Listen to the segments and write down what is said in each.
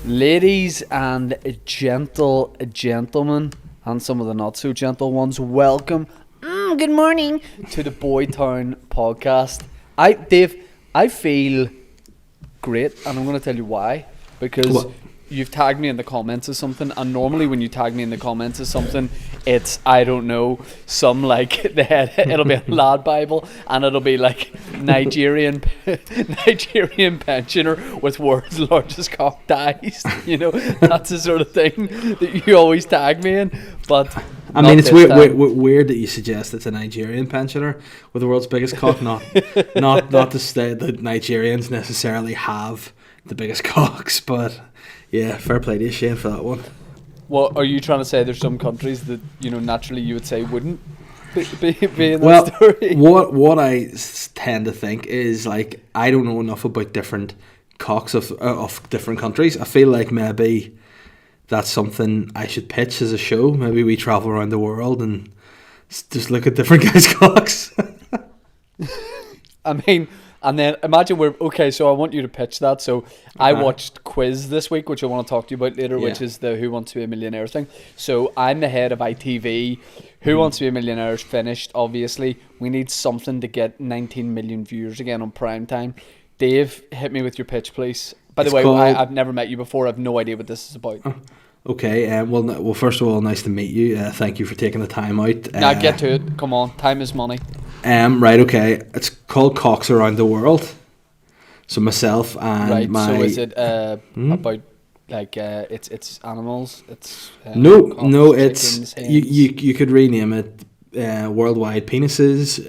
Ladies and gentlemen, and some of the not so gentle ones, welcome. Good morning to the Boytown podcast. Dave, I feel great, and I'm going to tell you why. Because What? you've tagged me in the comments of something, and normally when you tag me in the comments of something, it's, I don't know, some like it'll be a lad Bible, and it'll be like Nigerian pensioner with world's largest cock dies. You know, that's the sort of thing that you always tag me in. But I mean, it's weird that you suggest it's a Nigerian pensioner with the world's biggest cock. Not to say that Nigerians necessarily have the biggest cocks, but yeah, fair play to you, Shane, for that one. Well, are you trying to say there's some countries that, you know, naturally you would say wouldn't be in that Well, story? what I tend to think is, like, I don't know enough about different cocks of different countries. I feel like maybe that's something I should pitch as a show. Maybe we travel around the world and just look at different guys' cocks. I mean, and then imagine so I want you to pitch that. So I watched Quiz this week, which I want to talk to you about later, which is the Who Wants to Be a Millionaire thing. So I'm the head of ITV. Who Wants to Be a Millionaire is finished, obviously. We need something to get 19 million viewers again on prime time. Dave, hit me with your pitch, please. By the way, I've never met you before. I have no idea what this is about. Okay, well, first of all, nice to meet you. Thank you for taking the time out. Now get to it. Come on, time is money. Right, okay. It's called Cocks Around the World. So myself and my... So is it about, like, it's animals? It's No, cocks, it's... chickens, hens? You could rename it Worldwide Penises,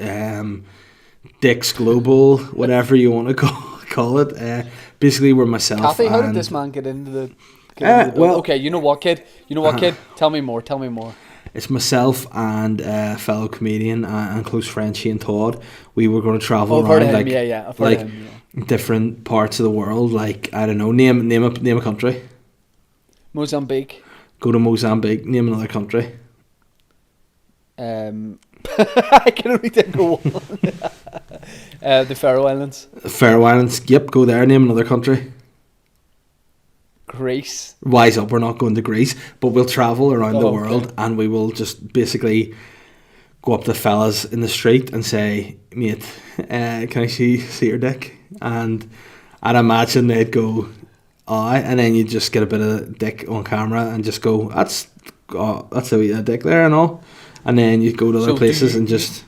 Dicks Global, whatever you want to call it. Basically, we're myself Kathy, how and... did this man get into the... well... Okay, you know what, kid? Kid? Tell me more. It's myself and fellow comedian and close friend Shane Todd. We were going to travel around I've heard of him. different parts of the world. Like, I don't know, name a country. Mozambique. Go to Mozambique. Name another country. I can only think of one. The Faroe Islands. Faroe Islands. Yep, go there. Name another country. Greece. Wise up, we're not going to Greece, but we'll travel around the world, and we will just basically go up to fellas in the street and say, mate, can I see your dick? And I'd imagine they'd go, aye, and then you just get a bit of dick on camera and just go, that's a dick there and all, and then you go to other places and just...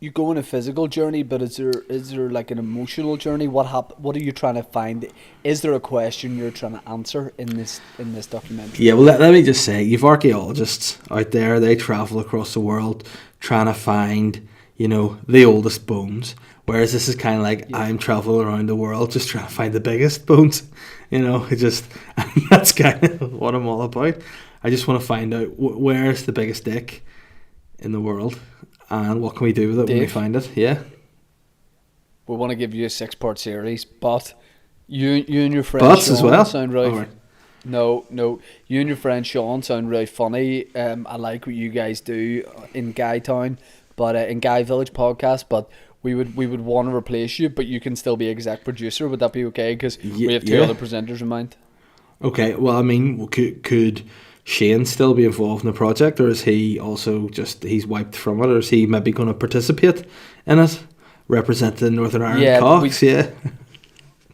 You go on a physical journey, but is there like an emotional journey? What are you trying to find? Is there a question you're trying to answer in this documentary? Yeah, well, let me just say, you've archaeologists out there. They travel across the world trying to find, you know, the oldest bones. Whereas this is kind of like I'm traveling around the world just trying to find the biggest bones. You know, that's kind of what I'm all about. I just want to find out where's the biggest dick in the world. And what can we do with it, Dave, when we find it? Yeah. We want to give you a 6-part series, but you and your friend Sean as well sound really... Right. No. You and your friend Sean sound really funny. I like what you guys do in Guy Town, but in Guy Village podcast. But we would want to replace you, but you can still be exec producer. Would that be okay? Because we have two other presenters in mind. Okay. Well, I mean, could Shane still be involved in the project, or is he also he's wiped from it, or is he maybe going to participate in it, representing Northern Ireland Cocks?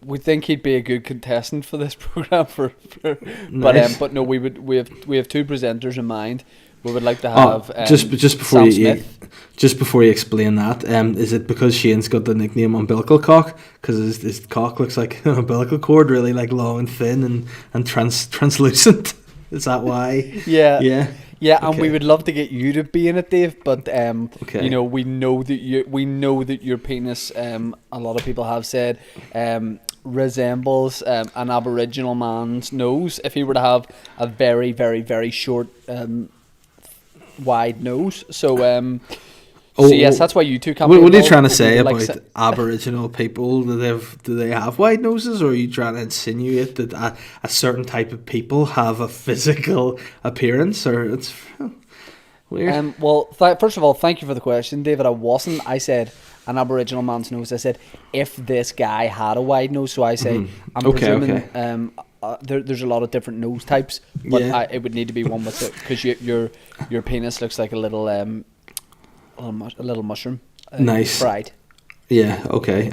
We think he'd be a good contestant for this program. Nice. But no, we have two presenters in mind. We would like to have just before you explain that, is it because Shane's got the nickname Umbilical Cock because his cock looks like an umbilical cord, really like long and thin and translucent? Is that why? Yeah. Okay. And we would love to get you to be in it, Dave. But you know, we know that your penis, a lot of people have said, resembles an Aboriginal man's nose. If he were to have a very, very, very short, wide nose, so yes, that's why you two can't. What are you trying to say about Aboriginal people? Do they have wide noses, or are you trying to insinuate that a certain type of people have a physical appearance, or it's weird? First of all, thank you for the question, David. I said an Aboriginal man's nose. I said if this guy had a wide nose. So I say I'm presuming there's a lot of different nose types, but Yeah. it would need to be one with it because your penis looks like a little mushroom. Nice. Fried. Yeah, okay.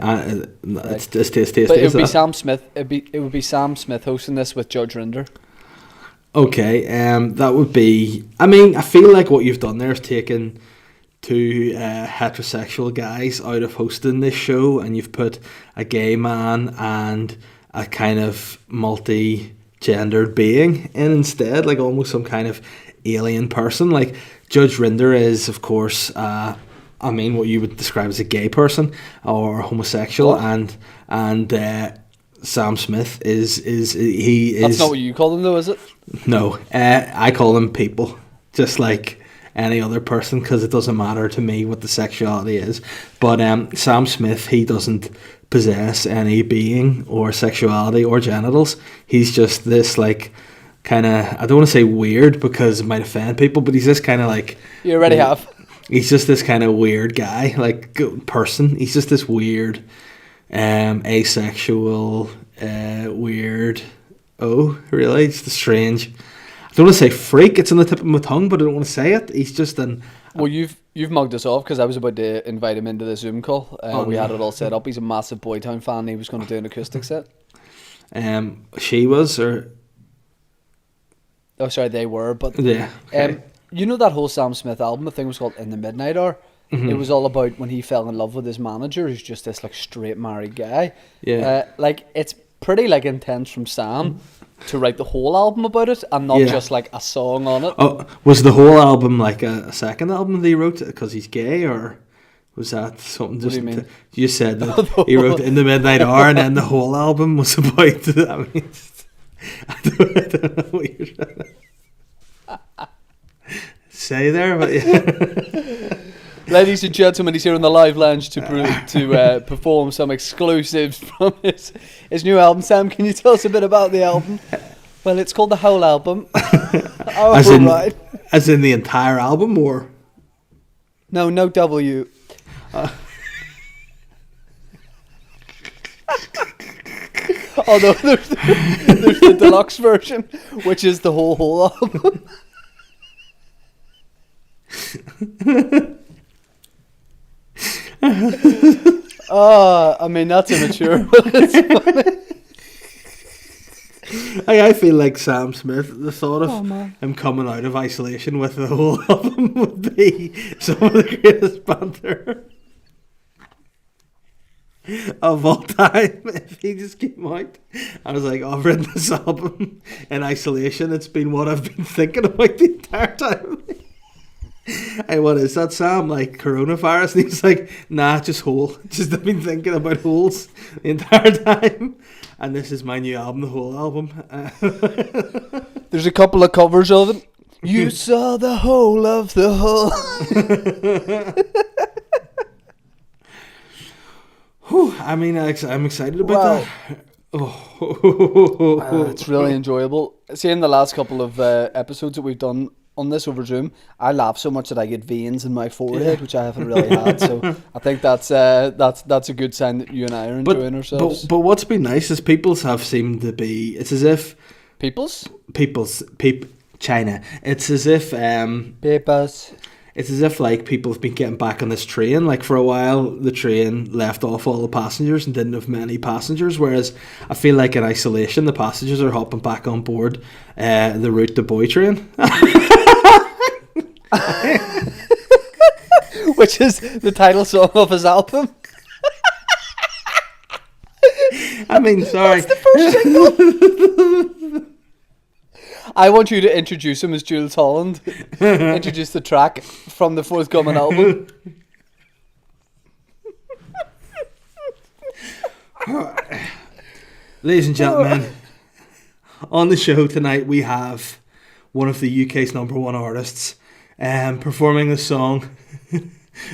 It's tasty. But it would be that? Sam Smith. It would be Sam Smith hosting this with Judge Rinder. Okay, that would be. I mean, I feel like what you've done there is taken two heterosexual guys out of hosting this show, and you've put a gay man and a kind of multi-gendered being in instead, like almost some kind of alien person. Like Judge Rinder is, of course, I mean, what you would describe as a gay person or homosexual, and Sam Smith is. That's not what you call them, though, is it? No, I call them people, just like any other person, because it doesn't matter to me what the sexuality is. But Sam Smith, he doesn't possess any being or sexuality or genitals. He's just this like kind of, I don't want to say weird because it might offend people, but he's this kind of like, you already have. He's just this kind of weird guy, like person. He's just this weird, asexual, weird. Oh, really? It's the strange. I don't want to say freak. It's on the tip of my tongue, but I don't want to say it. He's just an. Well, you've mugged us off because I was about to invite him into the Zoom call. We had it all set up. He's a massive Boytown fan. And he was going to do an acoustic set. She was, or. Oh, sorry, they were, but Yeah. Okay. you know that whole Sam Smith album? I think it was called In the Midnight Hour. Mm-hmm. It was all about when he fell in love with his manager, who's just this like straight married guy. Yeah. Like it's pretty like intense from Sam to write the whole album about it and not just like a song on it. Oh, was the whole album like a second album that he wrote because he's gay, or was that something? Just What do you mean? You said that he wrote In the Midnight Hour, and then the whole album was about. I mean, I don't know what you're trying to say there, but yeah. Ladies and gentlemen, he's here on the live lounge to perform some exclusives from his new album. Sam, can you tell us a bit about the album? Well, it's called the whole album. Oh, as in the entire album, or no W. Although there's the deluxe version, which is the whole album. I mean that's immature, but it's funny. I feel like Sam Smith, the thought of him coming out of isolation with the whole album would be some of the greatest banter of all time. If he just came out, I was like, I've written this album in isolation. It's been what I've been thinking about the entire time. Hey, what is that, Sam? Like coronavirus? And he's like, nah, just hole. Just I've been thinking about holes the entire time. And this is my new album, the whole album. There's a couple of covers of it. You saw the whole of the whole. I mean, I'm excited about that. It's really enjoyable. Seeing the last couple of episodes that we've done on this over Zoom, I laugh so much that I get veins in my forehead, which I haven't really had. So I think that's a good sign that you and I are enjoying ourselves. But what's been nice is people's have seemed to be. It's as if China. It's as if Peoples. It's as if like people have been getting back on this train. Like for a while, the train left off all the passengers and didn't have many passengers. Whereas I feel like in isolation, the passengers are hopping back on board the Route to Boy train, which is the title song of his album. I mean, sorry. That's the first single. I want you to introduce him as Jules Holland. Introduce the track from the forthcoming album. Ladies and gentlemen, on the show tonight we have one of the UK's #1 artists performing the song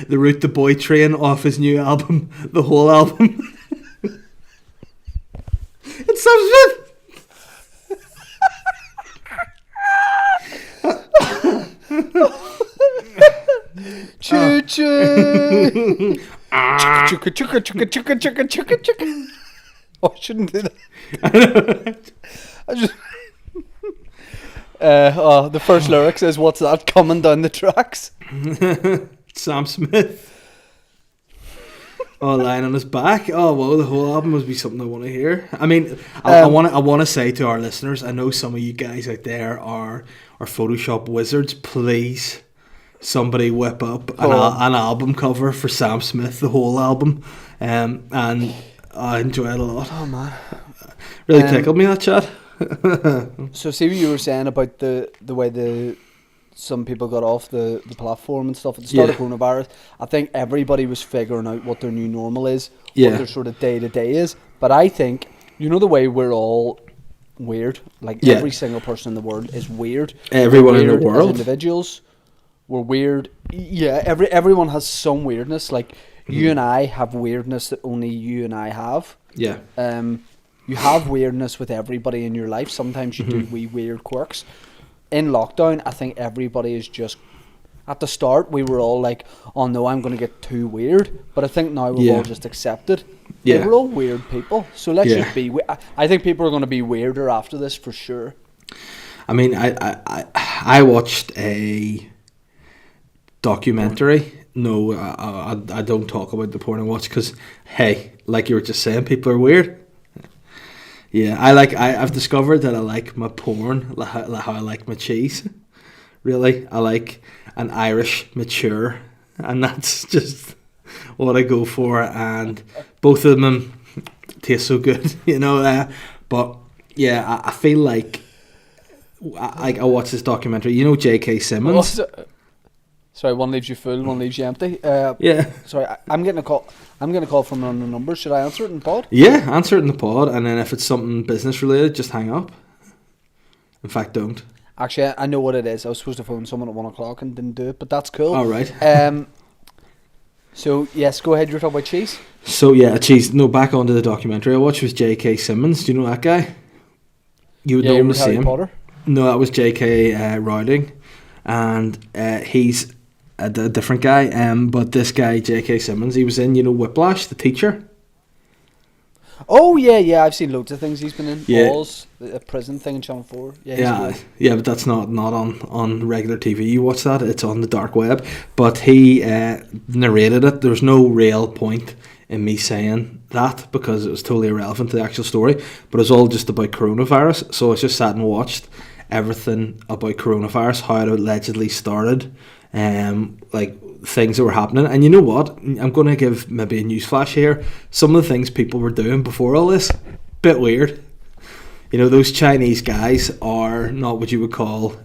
The Route to Boy Train off his new album, the whole album. It's Sam Smith. Choo choo. Chugga chugga chugga chugga chugga chugga chugga. Oh, I shouldn't do that. I just, the first lyric says, "What's that coming down the tracks?" Sam Smith. Oh, lying on his back. Oh well, the whole album must be something I want to hear. I mean, I want to say to our listeners, I know some of you guys out there are Photoshop wizards. Please, somebody whip up an album cover for Sam Smith, the whole album, and I enjoy it a lot. Oh man, really tickled me, that chat. So see what you were saying about the way some people got off the platform and stuff at the start of coronavirus. I think everybody was figuring out what their new normal is, what their sort of day-to-day is. But I think, you know, the way we're all weird, like every single person in the world is weird. Everyone weird in the world. As individuals, we're weird. Yeah, everyone has some weirdness. Like, you and I have weirdness that only you and I have. Yeah. You have weirdness with everybody in your life. Sometimes you do wee weird quirks. In lockdown, I think everybody is just... At the start, we were all like, oh no, I'm going to get too weird. But I think now we've all just accepted. Yeah. We're all weird people. So let's just be... I think people are going to be weirder after this, for sure. I mean, I watched a documentary. No, I don't talk about the porn I watch because, hey, like you were just saying, people are weird. Yeah, I've discovered that I like my porn like how I like my cheese. Really, I like an Irish mature, and that's just what I go for. And both of them taste so good, you know. But yeah, I feel like I watched this documentary. You know, J.K. Simmons. Sorry, one leaves you full, one leaves you empty. Yeah. Sorry, I'm getting a call. I'm getting a call from another number. Should I answer it in the pod? Yeah, answer it in the pod, and then if it's something business related, just hang up. In fact, don't. Actually, I know what it is. I was supposed to phone someone at 1 o'clock and didn't do it, but that's cool. All right. So yes, go ahead. You're talking about cheese. So yeah, cheese. No, back onto the documentary I watched was J.K. Simmons. Do you know that guy? You would know him the same. Harry Potter. No, that was J.K. Rowling, and he's a different guy. But this guy, J.K. Simmons, he was in, you know, Whiplash, the teacher. Oh yeah, I've seen loads of things he's been in. Yeah. Balls, a prison thing in Channel 4. Yeah, but that's not on regular TV. You watch that; it's on the dark web. But he narrated it. There's no real point in me saying that because it was totally irrelevant to the actual story. But it's all just about coronavirus. So I just sat and watched everything about coronavirus, how it allegedly started, like things that were happening. And you know what? I'm going to give maybe a newsflash here. Some of the things people were doing before all this, bit weird. You know, those Chinese guys are not what you would call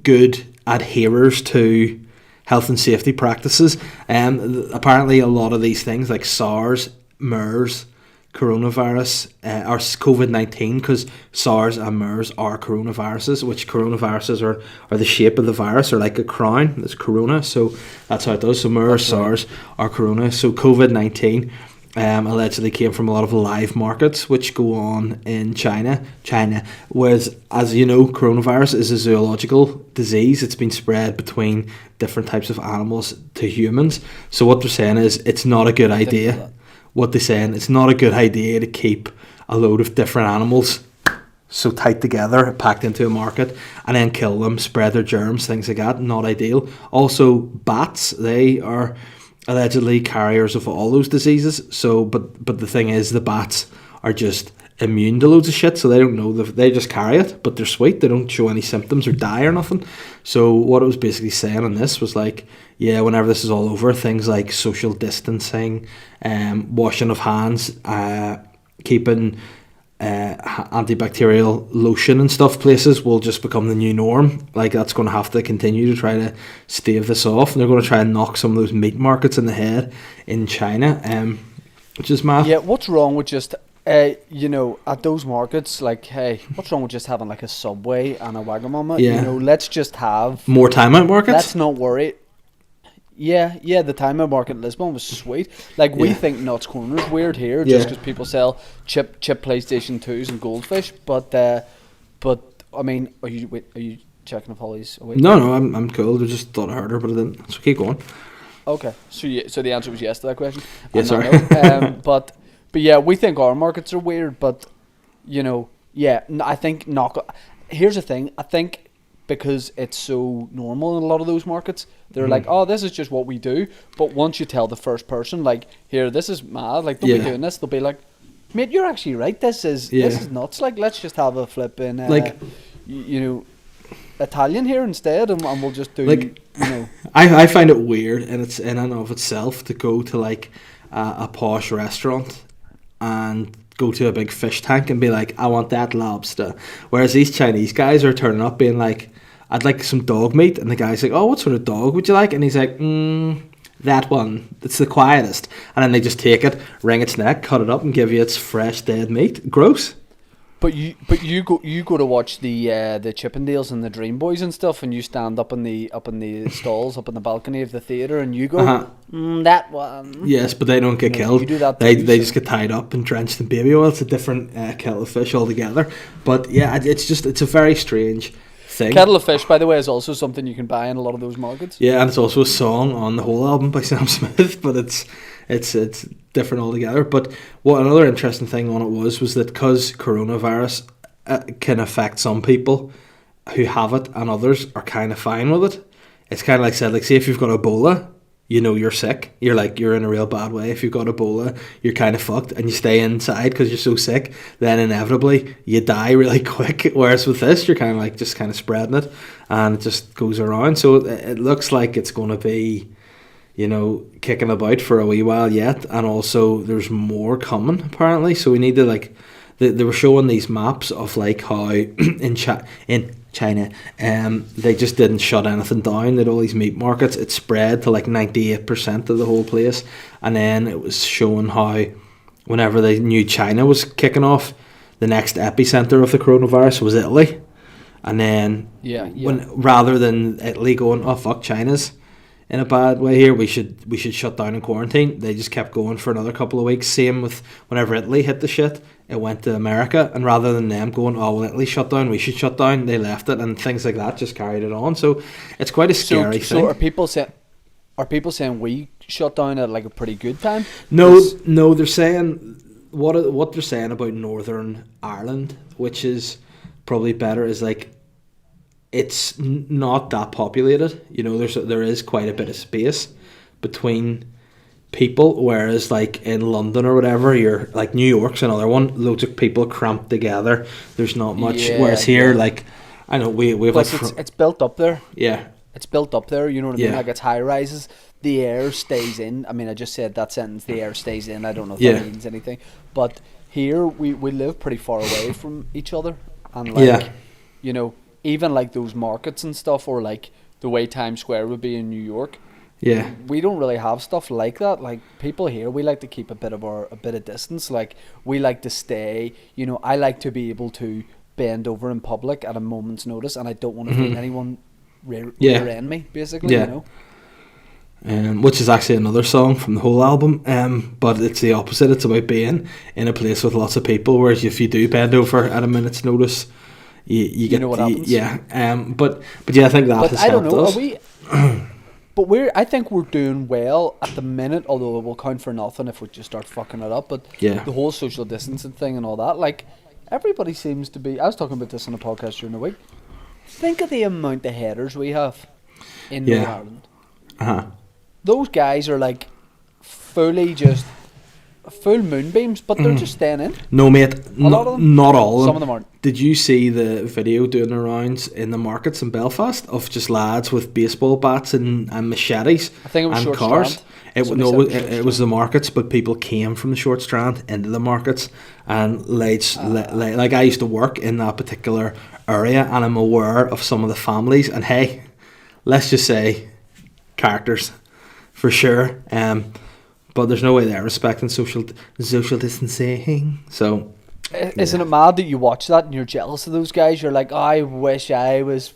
good adherers to health and safety practices. Apparently a lot of these things like SARS, MERS, coronavirus, or COVID-19, because SARS and MERS are coronaviruses, which coronaviruses are the shape of the virus, or like a crown. It's corona, so that's how it does. So MERS, SARS are corona. So COVID-19 allegedly came from a lot of live markets which go on in China, whereas, as you know, coronavirus is a zoological disease. It's been spread between different types of animals to humans. So what they're saying is it's not a good idea. What they're saying, it's not a good idea to keep a load of different animals so tight together, packed into a market, and then kill them, spread their germs, things like that. Not ideal. Also, bats, they are allegedly carriers of all those diseases. So, but the thing is, the bats are just immune to loads of shit, so they don't know, they just carry it, but they're sweet, they don't show any symptoms or die or nothing. So what it was basically saying on this was like, yeah, whenever this is all over, things like social distancing, washing of hands, keeping antibacterial lotion and stuff places will just become the new norm. Like, that's going to have to continue to try to stave this off, and they're going to try and knock some of those meat markets in the head in China, which is mad. Yeah, what's wrong with just you know, at those markets, like, hey, what's wrong with just having like a Subway and a Wagamama? Yeah. You know, let's just have more time out markets. Let's not worry. Yeah, the time out market in Lisbon was sweet. Like, we think Nuts Corner's weird here just because people sell chip PlayStation 2s and goldfish. But I mean, are you checking if Holly's awake? No, I'm cool. I just thought I heard her, but I didn't. So keep going. Okay, so the answer was yes to that question. Yeah, sorry. But yeah, we think our markets are weird, but you know, Yeah, I think knock. Here's the thing. I think because it's so normal in a lot of those markets, they're like, "Oh, this is just what we do." But once you tell the first person, like, "Here, this is mad. Like, don't be doing this," they'll be like, "Mate, you're actually right. This is nuts. Like, let's just have a flipping like, you know, Italian here instead, and we'll just do like, you know." I find it weird, and it's in and of itself to go to like a posh restaurant and go to a big fish tank and be like, I want that lobster. Whereas these Chinese guys are turning up being like, I'd like some dog meat, and the guy's like, oh, what sort of dog would you like? And he's like, that one. It's the quietest. And then they just take it, wring its neck, cut it up, and give you its fresh dead meat. Gross. But you go to watch the Chippendales and the Dream Boys and stuff, and you stand up in the stalls, up in the balcony of the theatre, and you go, that one. Yes, but they don't get killed. You do that they too, just get tied up and drenched in baby oil. It's a different kettle of fish altogether. But yeah, it's a very strange thing. Kettle of Fish, by the way, is also something you can buy in a lot of those markets. Yeah, and it's also a song on the whole album by Sam Smith, but it's different altogether. But what another interesting thing on it was that because coronavirus can affect some people who have it and others are kind of fine with it. It's kind of like said, like, say if you've got Ebola, you know you're sick. You're in a real bad way. If you've got Ebola, you're kind of fucked, and you stay inside because you're so sick. Then inevitably you die really quick. Whereas with this, you're kind of like just kind of spreading it, and it just goes around. So it looks like it's going to be, kicking about for a wee while yet, and also there's more coming apparently. So we need to like, they were showing these maps of like how in China, they just didn't shut anything down. They had all these meat markets. It spread to like 98% of the whole place, and then it was showing how whenever they knew China was kicking off, the next epicenter of the coronavirus was Italy, and then when rather than Italy going, oh fuck, China's in a bad way here, we should shut down and quarantine, they just kept going for another couple of weeks. Same with whenever Italy hit the shit, it went to America, and rather than them going, oh well, Italy shut down, we should shut down, they left it, and things like that just carried it on. So it's quite a scary thing. So are people saying we shut down at like a pretty good time? No, they're saying what they're saying about Northern Ireland, which is probably better, is like, it's not that populated. There is quite a bit of space between people, whereas like in London or whatever, you're like, New York's another one, loads of people cramped together, there's not much. Whereas here, like, I know we have like it's built up there. Yeah, it's built up there, you know what I mean? Like, it's high rises, the air stays in. I mean, I just said that sentence, the air stays in. I don't know if that means anything, but here we live pretty far away from each other, and like, even like those markets and stuff, or like the way Times Square would be in New York, we don't really have stuff like that. Like, people here, we like to keep a bit of distance. Like, we like to stay, I like to be able to bend over in public at a moment's notice, and I don't want to feel anyone rear end me, basically. Which is actually another song from the whole album, but it's the opposite. It's about being in a place with lots of people, whereas if you do bend over at a minute's notice, you get, what happens. But I think that has helped us. But I think we're doing well at the minute, although it will count for nothing if we just start fucking it up. But the whole social distancing thing and all that, like, everybody seems to be. I was talking about this on a podcast during the week. Think of the amount of headers we have in Northern Ireland. Those guys are like fully just full moonbeams, but they're just staying in. No, mate, not all of them. Some of them aren't. Did you see the video doing the rounds in the markets in Belfast of just lads with baseball bats and machetes? I think it was and Short cars. Strand. It was the markets, but people came from the Short Strand into the markets, and like I used to work in that particular area, and I'm aware of some of the families. And hey, let's just say characters for sure. But there's no way they're respecting social distancing. So, isn't it mad that you watch that and you're jealous of those guys? You're like, oh, I wish I was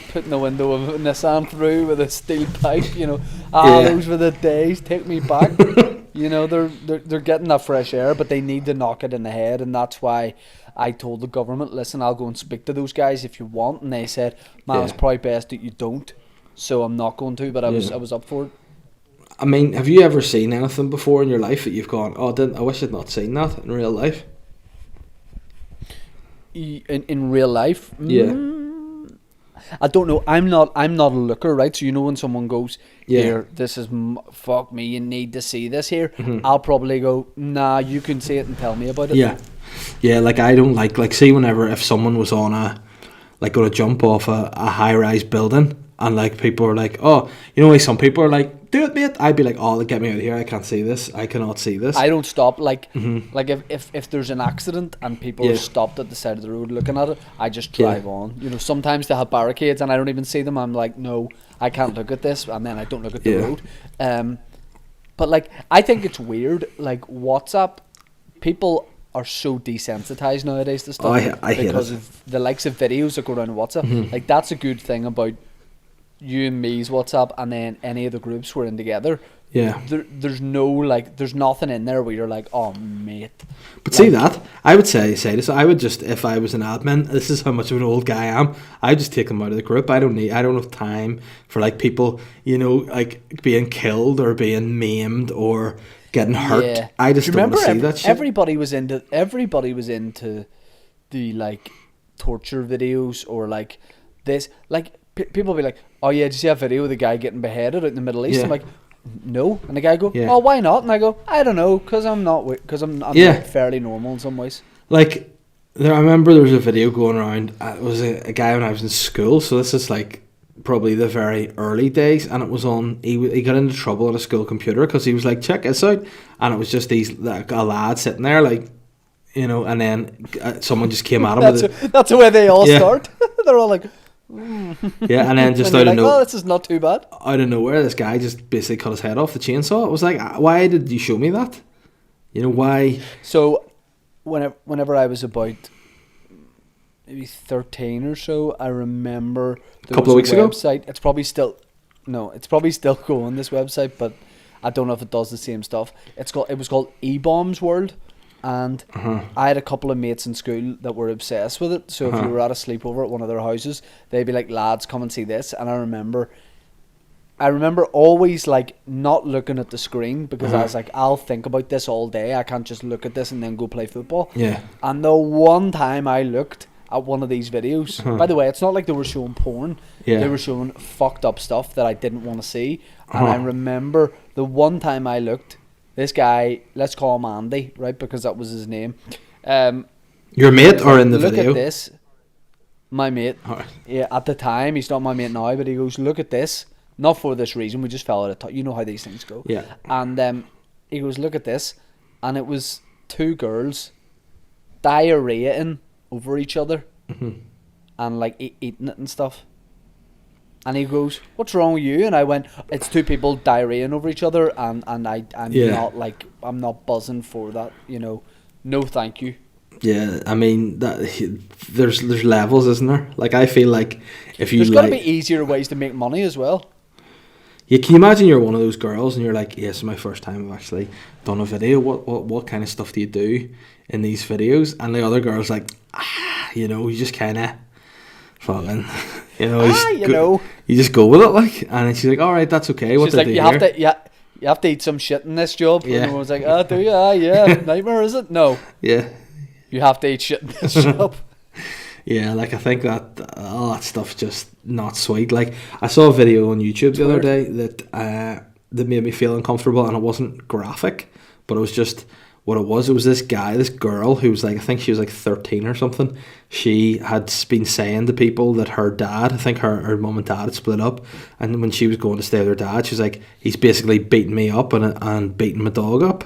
putting the window of a Nissan through with a steel pipe. Those were the days. Take me back. They're getting that fresh air, but they need to knock it in the head, and that's why I told the government, listen, I'll go and speak to those guys if you want, and they said, man, it's probably best that you don't. So I'm not going to, but I was up for it. I mean, have you ever seen anything before in your life that you've gone, oh, I wish I'd not seen that in real life? in real life. Yeah. I don't know. I'm not a looker, right? So you know when someone goes, here, this is fuck me. You need to see this here. I'll probably go, nah. You can see it and tell me about it. Yeah. Like I don't like see whenever if someone was on going to jump off a high rise building and like people are like, oh, you know, like some people are like, do it, mate. I'd be like, oh, get me out of here. I can't see this. I cannot see this. I don't stop. Like if there's an accident and people are stopped at the side of the road looking at it, I just drive on. You know, sometimes they have barricades and I don't even see them. I'm like, no, I can't look at this, and then I don't look at the road. But like, I think it's weird. Like WhatsApp, people are so desensitized nowadays to stuff. I hate because it. of the likes of videos that go around WhatsApp. Like that's a good thing about you and me's WhatsApp, and then any of the groups we're in together. Yeah. There's no like, there's nothing in there where you're like, oh mate. But see that, I would say this. I would just, if I was an admin, this is how much of an old guy I am. I'd just take them out of the group. I don't have time for like people, you know, like being killed or being maimed or getting hurt. Yeah. I just don't want to see that shit. Everybody was into the like torture videos or like this, like people be like, oh yeah, did you see that video of the guy getting beheaded out in the Middle East? I'm like, no. And the guy go, oh, why not? And I go, I don't know, because I'm like fairly normal in some ways. Like, I remember there was a video going around. It was a guy when I was in school, so this is like probably the very early days, and it was on. He got into trouble on a school computer because he was like, check this out, and it was just a lad sitting there like, you know, and then someone just came at him. That's the way they all start. They're all like. Yeah, and then just out of nowhere, oh, this is not too bad. Out of nowhere, this guy just basically cut his head off the chainsaw. It was like, why did you show me that? You know, why? So, whenever I was about maybe 13 or so, I remember a couple of weeks ago. It's probably still going, this website, but I don't know if it does the same stuff. It was called E-Bombs World. And I had a couple of mates in school that were obsessed with it. So if you were at a sleepover at one of their houses, they'd be like, lads, come and see this. And I remember always like not looking at the screen because I was like, I'll think about this all day. I can't just look at this and then go play football. Yeah. And the one time I looked at one of these videos, by the way, it's not like they were showing porn. Yeah. They were showing fucked up stuff that I didn't want to see. And I remember the one time I looked, this guy, let's call him Andy, right? Because that was his name. Your mate or in the video? Look at this. My mate. Right. Yeah, at the time, he's not my mate now, but he goes, look at this. Not for this reason, we just fell out of touch. You know how these things go. Yeah. And he goes, look at this. And it was two girls diarrheaing over each other and like eating it and stuff. And he goes, what's wrong with you? And I went, it's two people diarrheaing over each other, and I'm not buzzing for that, you know. No, thank you. Yeah, I mean there's levels, isn't there? Like I feel like if you there's got to be easier ways to make money as well. Yeah, can you imagine you're one of those girls and you're like, yes, it's my first time I've actually done a video. What kind of stuff do you do in these videos? And the other girl's like, you know, you just kind of fucking. You know, you just go with it, like, and then she's like, "All right, that's okay." She's like, "You have to eat some shit in this job." Yeah. And everyone's like, "Oh, do you? Yeah, nightmare, is it?" No. Yeah. You have to eat shit in this job. Yeah, like I think that all that stuff's just not sweet. Like I saw a video on YouTube the other day that made me feel uncomfortable, and it wasn't graphic, but it was just. What it was this girl who was like, I think she was like 13 or something. She had been saying to people that her dad, I think her mum and dad had split up, and when she was going to stay with her dad, she was like, he's basically beating me up and beating my dog up.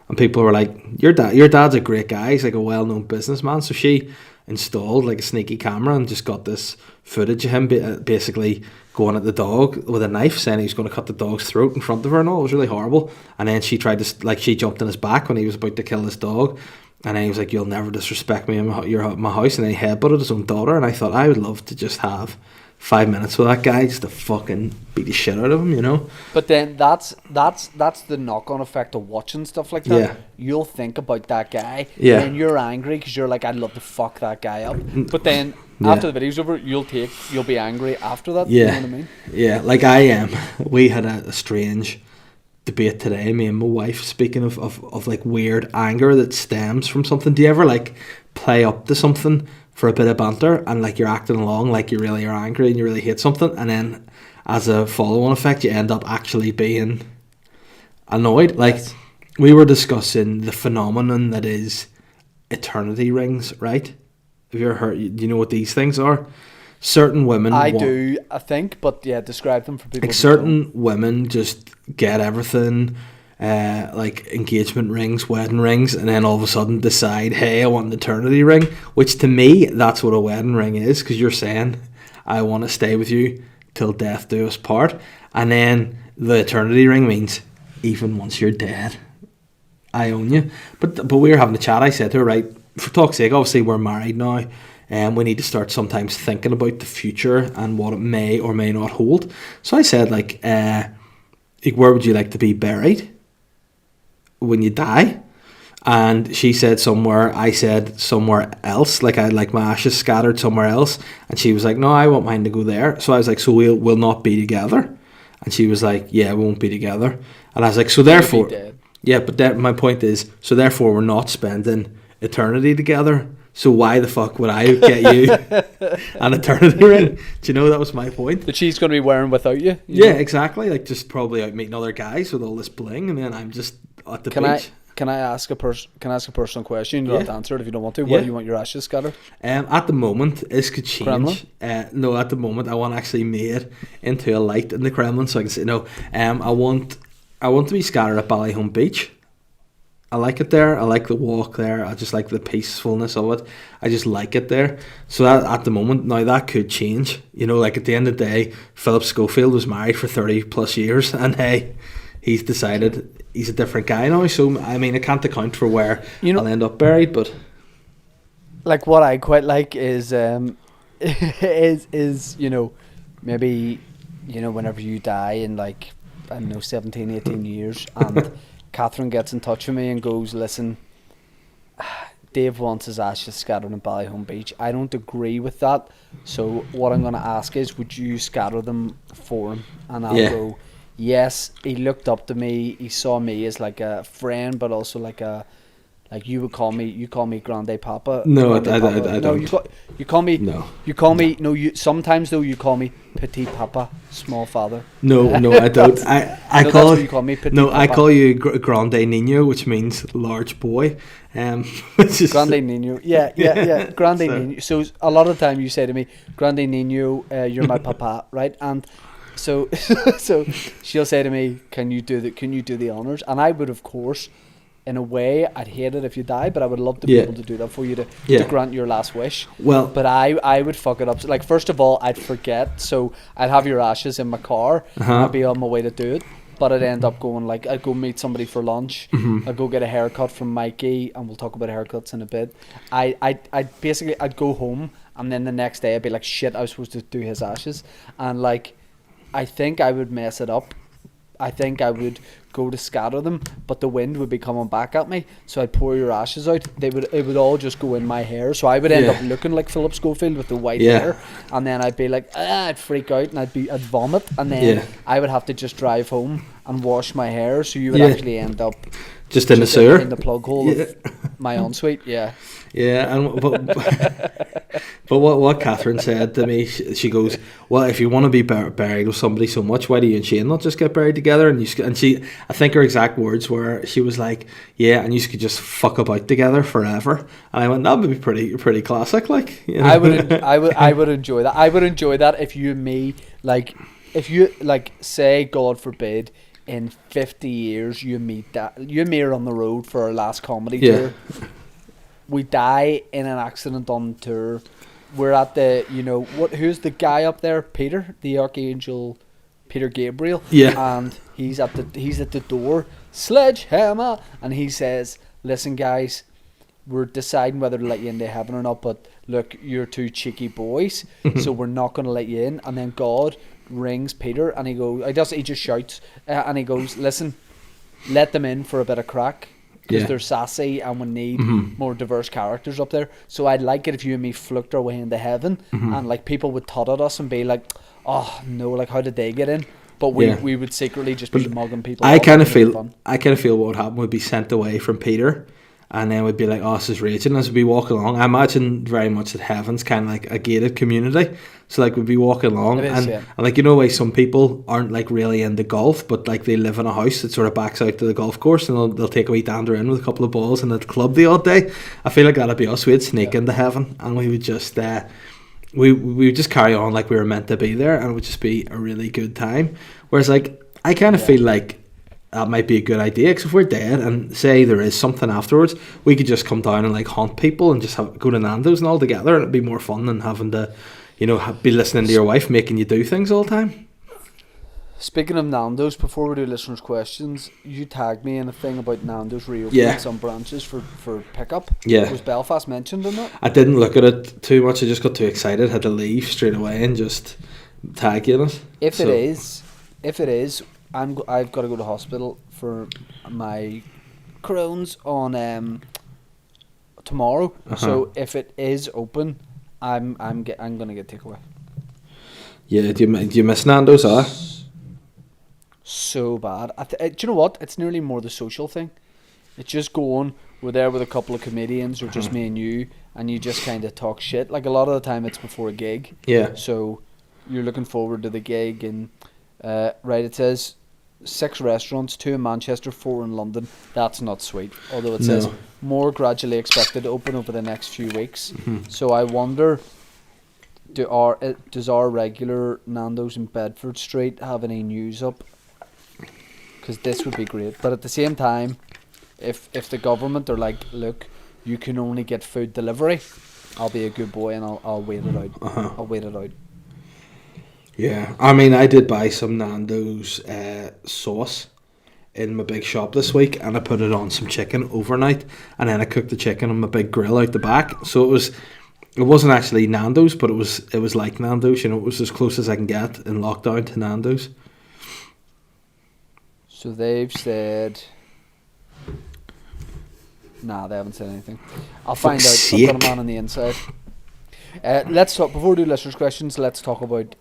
And people were like, your dad's a great guy, he's like a well-known businessman. So she installed like a sneaky camera and just got this footage of him basically going at the dog with a knife, saying he was going to cut the dog's throat in front of her and all. It was really horrible. And then she tried to, like, she jumped on his back when he was about to kill his dog, and then he was like, you'll never disrespect me in my house, and then he headbutted his own daughter. And I thought, I would love to just have 5 minutes with that guy just to fucking beat the shit out of him, you know. But then that's the knock-on effect of watching stuff like that. Yeah. You'll think about that guy, yeah, and you're angry because you're like, I'd love to fuck that guy up. But then after the video's over, you'll be angry after that. Yeah. You know what I mean? Yeah, like we had a strange debate today, me and my wife, speaking of like weird anger that stems from something. Do you ever like play up to something for a bit of banter, and like you're acting along like you really are angry and you really hate something, and then as a follow-on effect you end up actually being annoyed. Like, Yes. we were discussing the phenomenon that is eternity rings, right? Have you ever heard? Do you know what these things are? Certain women I do, I think, but yeah, describe them for people. like who certain don't. women just get everything, like engagement rings, wedding rings, and then all of a sudden decide, hey, I want an eternity ring. Which to me, that's what a wedding ring is, because you're saying, I want to stay with you till death do us part. And then the eternity ring means, even once you're dead, I own you. But we were having a chat. I said to her, right, for talk's sake, obviously we're married now, and we need to start sometimes thinking about the future and what it may or may not hold. So I said, like, where would you like to be buried when you die? And she said somewhere. I said somewhere else. Like, I'd like my ashes scattered somewhere else. And she was like, no, I want mine to go there. So I was like, so we'll not be together? And she was like, yeah, we won't be together. And I was like, so therefore, yeah, but my point is, so therefore we're not spending eternity together. So why the fuck would I get you an eternity ring? Do you know, that was my point? That she's going to be wearing without you. Yeah, exactly. Like, just probably out meeting other guys with all this bling, and then I'm just at the beach. Can I ask a personal question? You don't have to answer it if you don't want to. Yeah. Where do you want your ashes scattered? At the moment, this could change. No, at the moment, I want actually made into a light in the Kremlin, so I can say no. I want to be scattered at Ballyhome Beach. I like it there. I like the walk there. I just like the peacefulness of it. I just like it there. So that, at the moment, now that could change. You know, like at the end of the day, Philip Schofield was married for 30 plus years, and hey, he's decided he's a different guy now. So I mean, I can't account for where I'll end up buried, but like what I quite like is is you know, maybe, you know, whenever you die in like, I don't know, 17, 18 years, and Catherine gets in touch with me and goes, listen, Dave wants his ashes scattered in Ballyhome Beach. I don't agree with that. So what I'm going to ask is, would you scatter them for him? And I'll go, yes. He looked up to me. He saw me as like a friend, but also like a, like you call me Grande Papa. No, Grande I Papa. don't. You call me. No. You call me. No, you sometimes though you call me Petit Papa, small father. No, I don't. I no, call that's what you call me. Petit Papa. I call you Grande Nino, which means large boy. Which is Grande Nino. Yeah. Grande Nino. So a lot of the time you say to me, Grande Nino, you're my papa, right? And so she'll say to me, Can you do the honours? And I would, of course, in a way, I'd hate it if you die, but I would love to be able to do that for you to grant your last wish. Well, but I would fuck it up. So, like, first of all, I'd forget, so I'd have your ashes in my car. I'd be on my way to do it, but I'd end up going, like, I'd go meet somebody for lunch. I'd go get a haircut from Mikey, and we'll talk about haircuts in a bit. I'd basically, I'd go home, and then the next day I'd be like, shit, I was supposed to do his ashes. And like, I think I would mess it up. I think I would go to scatter them, but the wind would be coming back at me, so I'd pour your ashes out. It would all just go in my hair, so I would end up looking like Philip Schofield with the white hair, and then I'd be like, I'd freak out and I'd vomit, and then I would have to just drive home and wash my hair, so you would actually end up just in the sewer, in the plug hole of my ensuite. And but what Catherine said to me, she goes, well, if you want to be buried with somebody so much, why do you and Shane not just get buried together? And she, I think her exact words were, she was like, yeah, and you could just fuck about together forever. And I went, that would be pretty classic, like, you know? I would enjoy that. I would enjoy that if you and me, like, if you, like, say, God forbid, in 50 years you and me are on the road for our last comedy tour. We die in an accident on tour. We're at the, you know, who's the guy up there? Peter, the Archangel, Peter Gabriel. Yeah. And he's at the door, sledgehammer, and he says, listen guys, we're deciding whether to let you into heaven or not, but look, you're two cheeky boys, so we're not going to let you in. And then God rings Peter, and he just shouts, and he goes, listen, let them in for a bit of crack, because they're sassy and we need more diverse characters up there. So I'd like it if you and me flunked our way into heaven, and like people would tut at us and be like, oh no, like how did they get in? But we would secretly just be mugging people. I kind of feel what would happen would be sent away from Peter, and then we'd be like, oh, this is raging as we walk along. I imagine very much that heaven's kind of like a gated community. So like we'd be walking along, and like, you know, why some people aren't like really into golf, but like they live in a house that sort of backs out to the golf course, and they'll take a wee dander in with a couple of balls and at the club the odd day. I feel like that'd be us. We'd sneak into heaven, and we would just we would just carry on like we were meant to be there, and it would just be a really good time. Whereas like I kind of feel like that might be a good idea, because if we're dead and say there is something afterwards, we could just come down and like haunt people and just go to Nando's and all together, and it'd be more fun than having to, you know, be listening to your wife making you do things all the time. Speaking of Nando's, before we do listeners' questions, you tagged me in a thing about Nando's reopening some branches for pickup. Yeah. Was Belfast mentioned in that? I didn't look at it too much. I just got too excited, had to leave straight away and just tag you in it. If it is, I've got to go to hospital for my Crohn's on tomorrow. So if it is open, I'm gonna get takeaway. Yeah, do you miss Nando's? So bad. Do you know what? It's nearly more the social thing. It's just going. We're there with a couple of comedians, or just me and you just kind of talk shit. Like a lot of the time, it's before a gig. Yeah. So you're looking forward to the gig, and right, it says 6 restaurants, 2 in Manchester, 4 in London. That's not sweet. Although it says more gradually expected to open over the next few weeks. So I wonder, does our regular Nando's in Bedford Street have any news up? Because this would be great. But at the same time, if the government are like, look, you can only get food delivery, I'll be a good boy and I'll wait it out. I'll wait it out. Yeah, I mean, I did buy some Nando's sauce in my big shop this week, and I put it on some chicken overnight, and then I cooked the chicken on my big grill out the back. So it wasn't actually Nando's, but it was like Nando's. You know, it was as close as I can get in lockdown to Nando's. So they've said, nah, they haven't said anything. I'll find out. I've got a man on the inside. Let's talk, before we do listeners' questions, let's talk about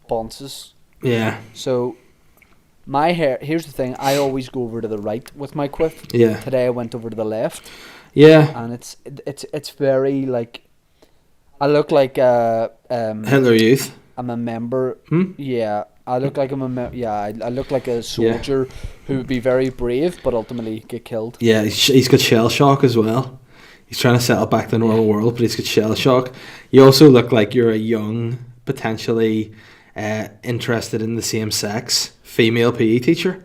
bonces. Yeah. So my hair, here's the thing, I always go over to the right with my quiff. Yeah. Today I went over to the left. Yeah. And it's very like, I look like Hitler Youth. I'm a member. Yeah. I look like I look like a soldier who would be very brave but ultimately get killed. Yeah, he's got shell shock as well. He's trying to settle back to the normal world, but he's got shell shock. You also look like you're a young, potentially interested in the same sex female PE teacher.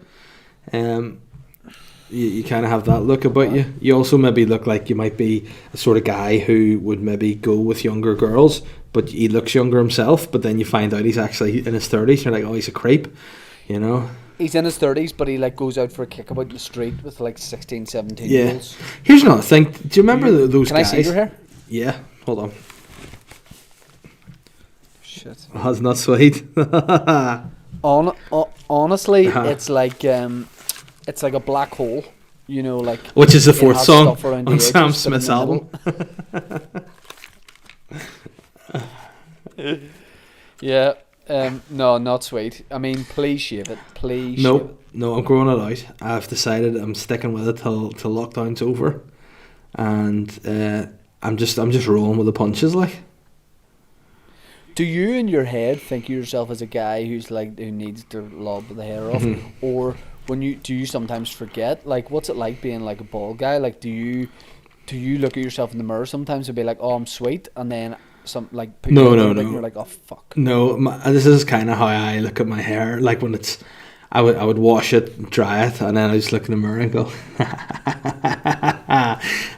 You kind of have that look about you. You also maybe look like you might be a sort of guy who would maybe go with younger girls, but he looks younger himself, but then you find out he's actually in his 30s. You're like, oh, he's a creep, you know? He's in his 30s, but he like goes out for a kick about the street with like 16, 17 year olds. Here's another thing. Do you remember those guys? Can I see your hair? Yeah, hold on. Shit. Oh, it's not sweet. Honestly, it's like a black hole, you know, like, which is the 4th song on Sam Smith's album. Yeah. No, not sweet. I mean, please shave it. Please. No, I'm growing it out. I've decided I'm sticking with it till lockdown's over, and I'm just rolling with the punches, like. Do you in your head think of yourself as a guy who needs to lob the hair off, or do you sometimes forget? Like, what's it like being like a bald guy? Like, do you look at yourself in the mirror sometimes and be like, oh, I'm sweet, and then no. You're like, oh fuck. No, this is kind of how I look at my hair. Like when I would wash it, dry it, and then I just look in the mirror and go,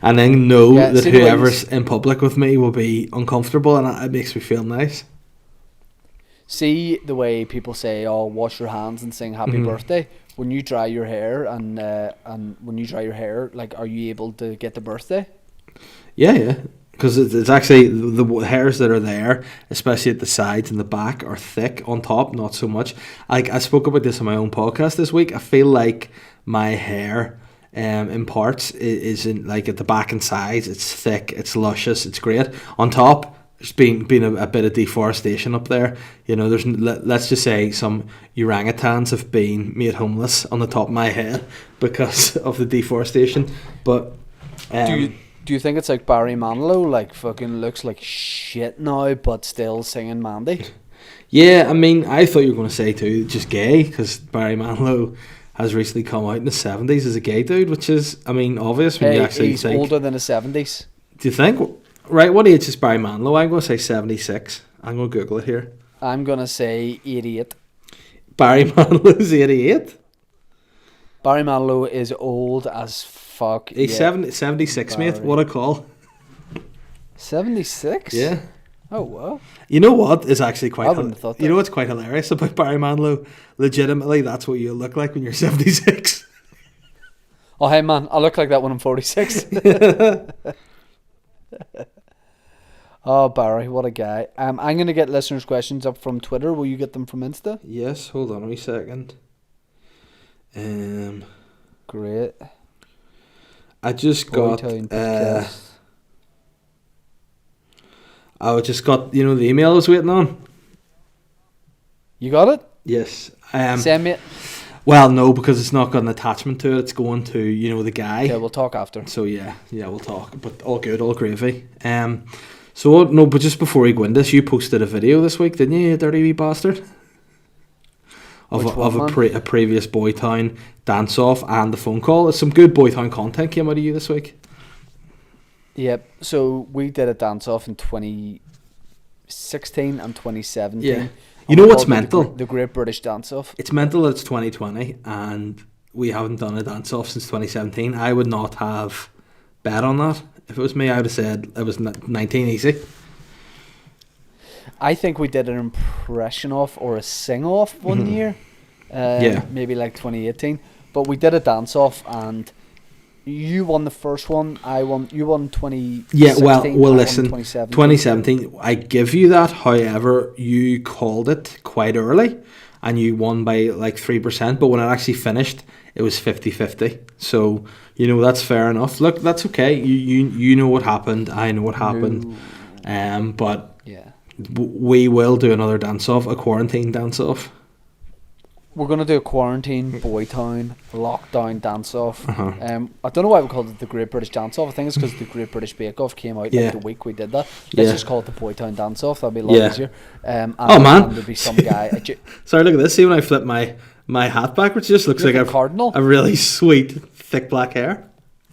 and then know that whoever's in public with me will be uncomfortable, and it makes me feel nice. See the way people say, "Oh, wash your hands and sing Happy Birthday." When you dry your hair, and when you dry your hair, like, are you able to get the birthday? Yeah. Because it's actually the hairs that are there, especially at the sides and the back, are thick. On top, not so much. Like, I spoke about this on my own podcast this week. I feel like my hair, in parts, isn't like at the back and sides. It's thick, it's luscious, it's great. On top, there's been a bit of deforestation up there. You know, let's just say some orangutans have been made homeless on the top of my head because of the deforestation. But Do you think it's like Barry Manilow, like fucking looks like shit now, but still singing Mandy? Yeah, I mean, I thought you were going to say too, just gay, because Barry Manilow has recently come out in the 70s as a gay dude, which is, I mean, obvious when you actually he's think. older than the 70s. Do you think? Right, what age is Barry Manilow? I'm going to say 76. I'm going to Google it here. I'm going to say 88. Barry Manilow's 88? Barry Manilow is old as fuck. He's 76, Barry. Mate. What a call. 76? Yeah. Oh, wow. You know what is actually quite... You know what's quite hilarious about Barry Manilow? Legitimately, that's what you look like when you're 76. Oh, hey, man. I look like that when I'm 46. Oh, Barry, what a guy. I'm going to get listeners' questions up from Twitter. Will you get them from Insta? Yes, hold on a wee second. Great. I just got... I just got, the email I was waiting on. You got it? Yes. Send me it. Well, no, because it's not got an attachment to it. It's going to, the guy. Okay, we'll talk after. So, yeah, we'll talk. But all good, all gravy. But just before we go into this, you posted a video this week, didn't you, you dirty wee bastard? Of a previous Boytown dance-off and the phone call. It's some good Boytown content came out of you this week. Yep, so we did a dance-off in 2016 and 2017. Yeah. You know what's mental? The Great British Dance-Off. It's mental that it's 2020 and we haven't done a dance-off since 2017. I would not have bet on that. If it was me, I would have said it was 19 easy. I think we did an impression-off or a sing-off one year. Maybe like 2018. But we did a dance-off and... You won the first one. You won 2016. Yeah, well, listen, 2017. I give you that. However, you called it quite early, and you won by like 3%. But when it actually finished, it was 50-50. So that's fair enough. Look, that's okay. You know what happened. I know what happened. No. But yeah, we will do another dance off, a quarantine dance off. We're going to do a quarantine Boytown lockdown dance-off. Uh-huh. I don't know why we called it the Great British Dance-Off. I think it's because the Great British Bake-Off came out like the week we did that. Let's just call it the Boytown Dance-Off. That'd be a lot easier. Man. There'd be some guy... Sorry, look at this. See when I flip my hat backwards, it just looks like a cardinal. A really sweet, thick black hair.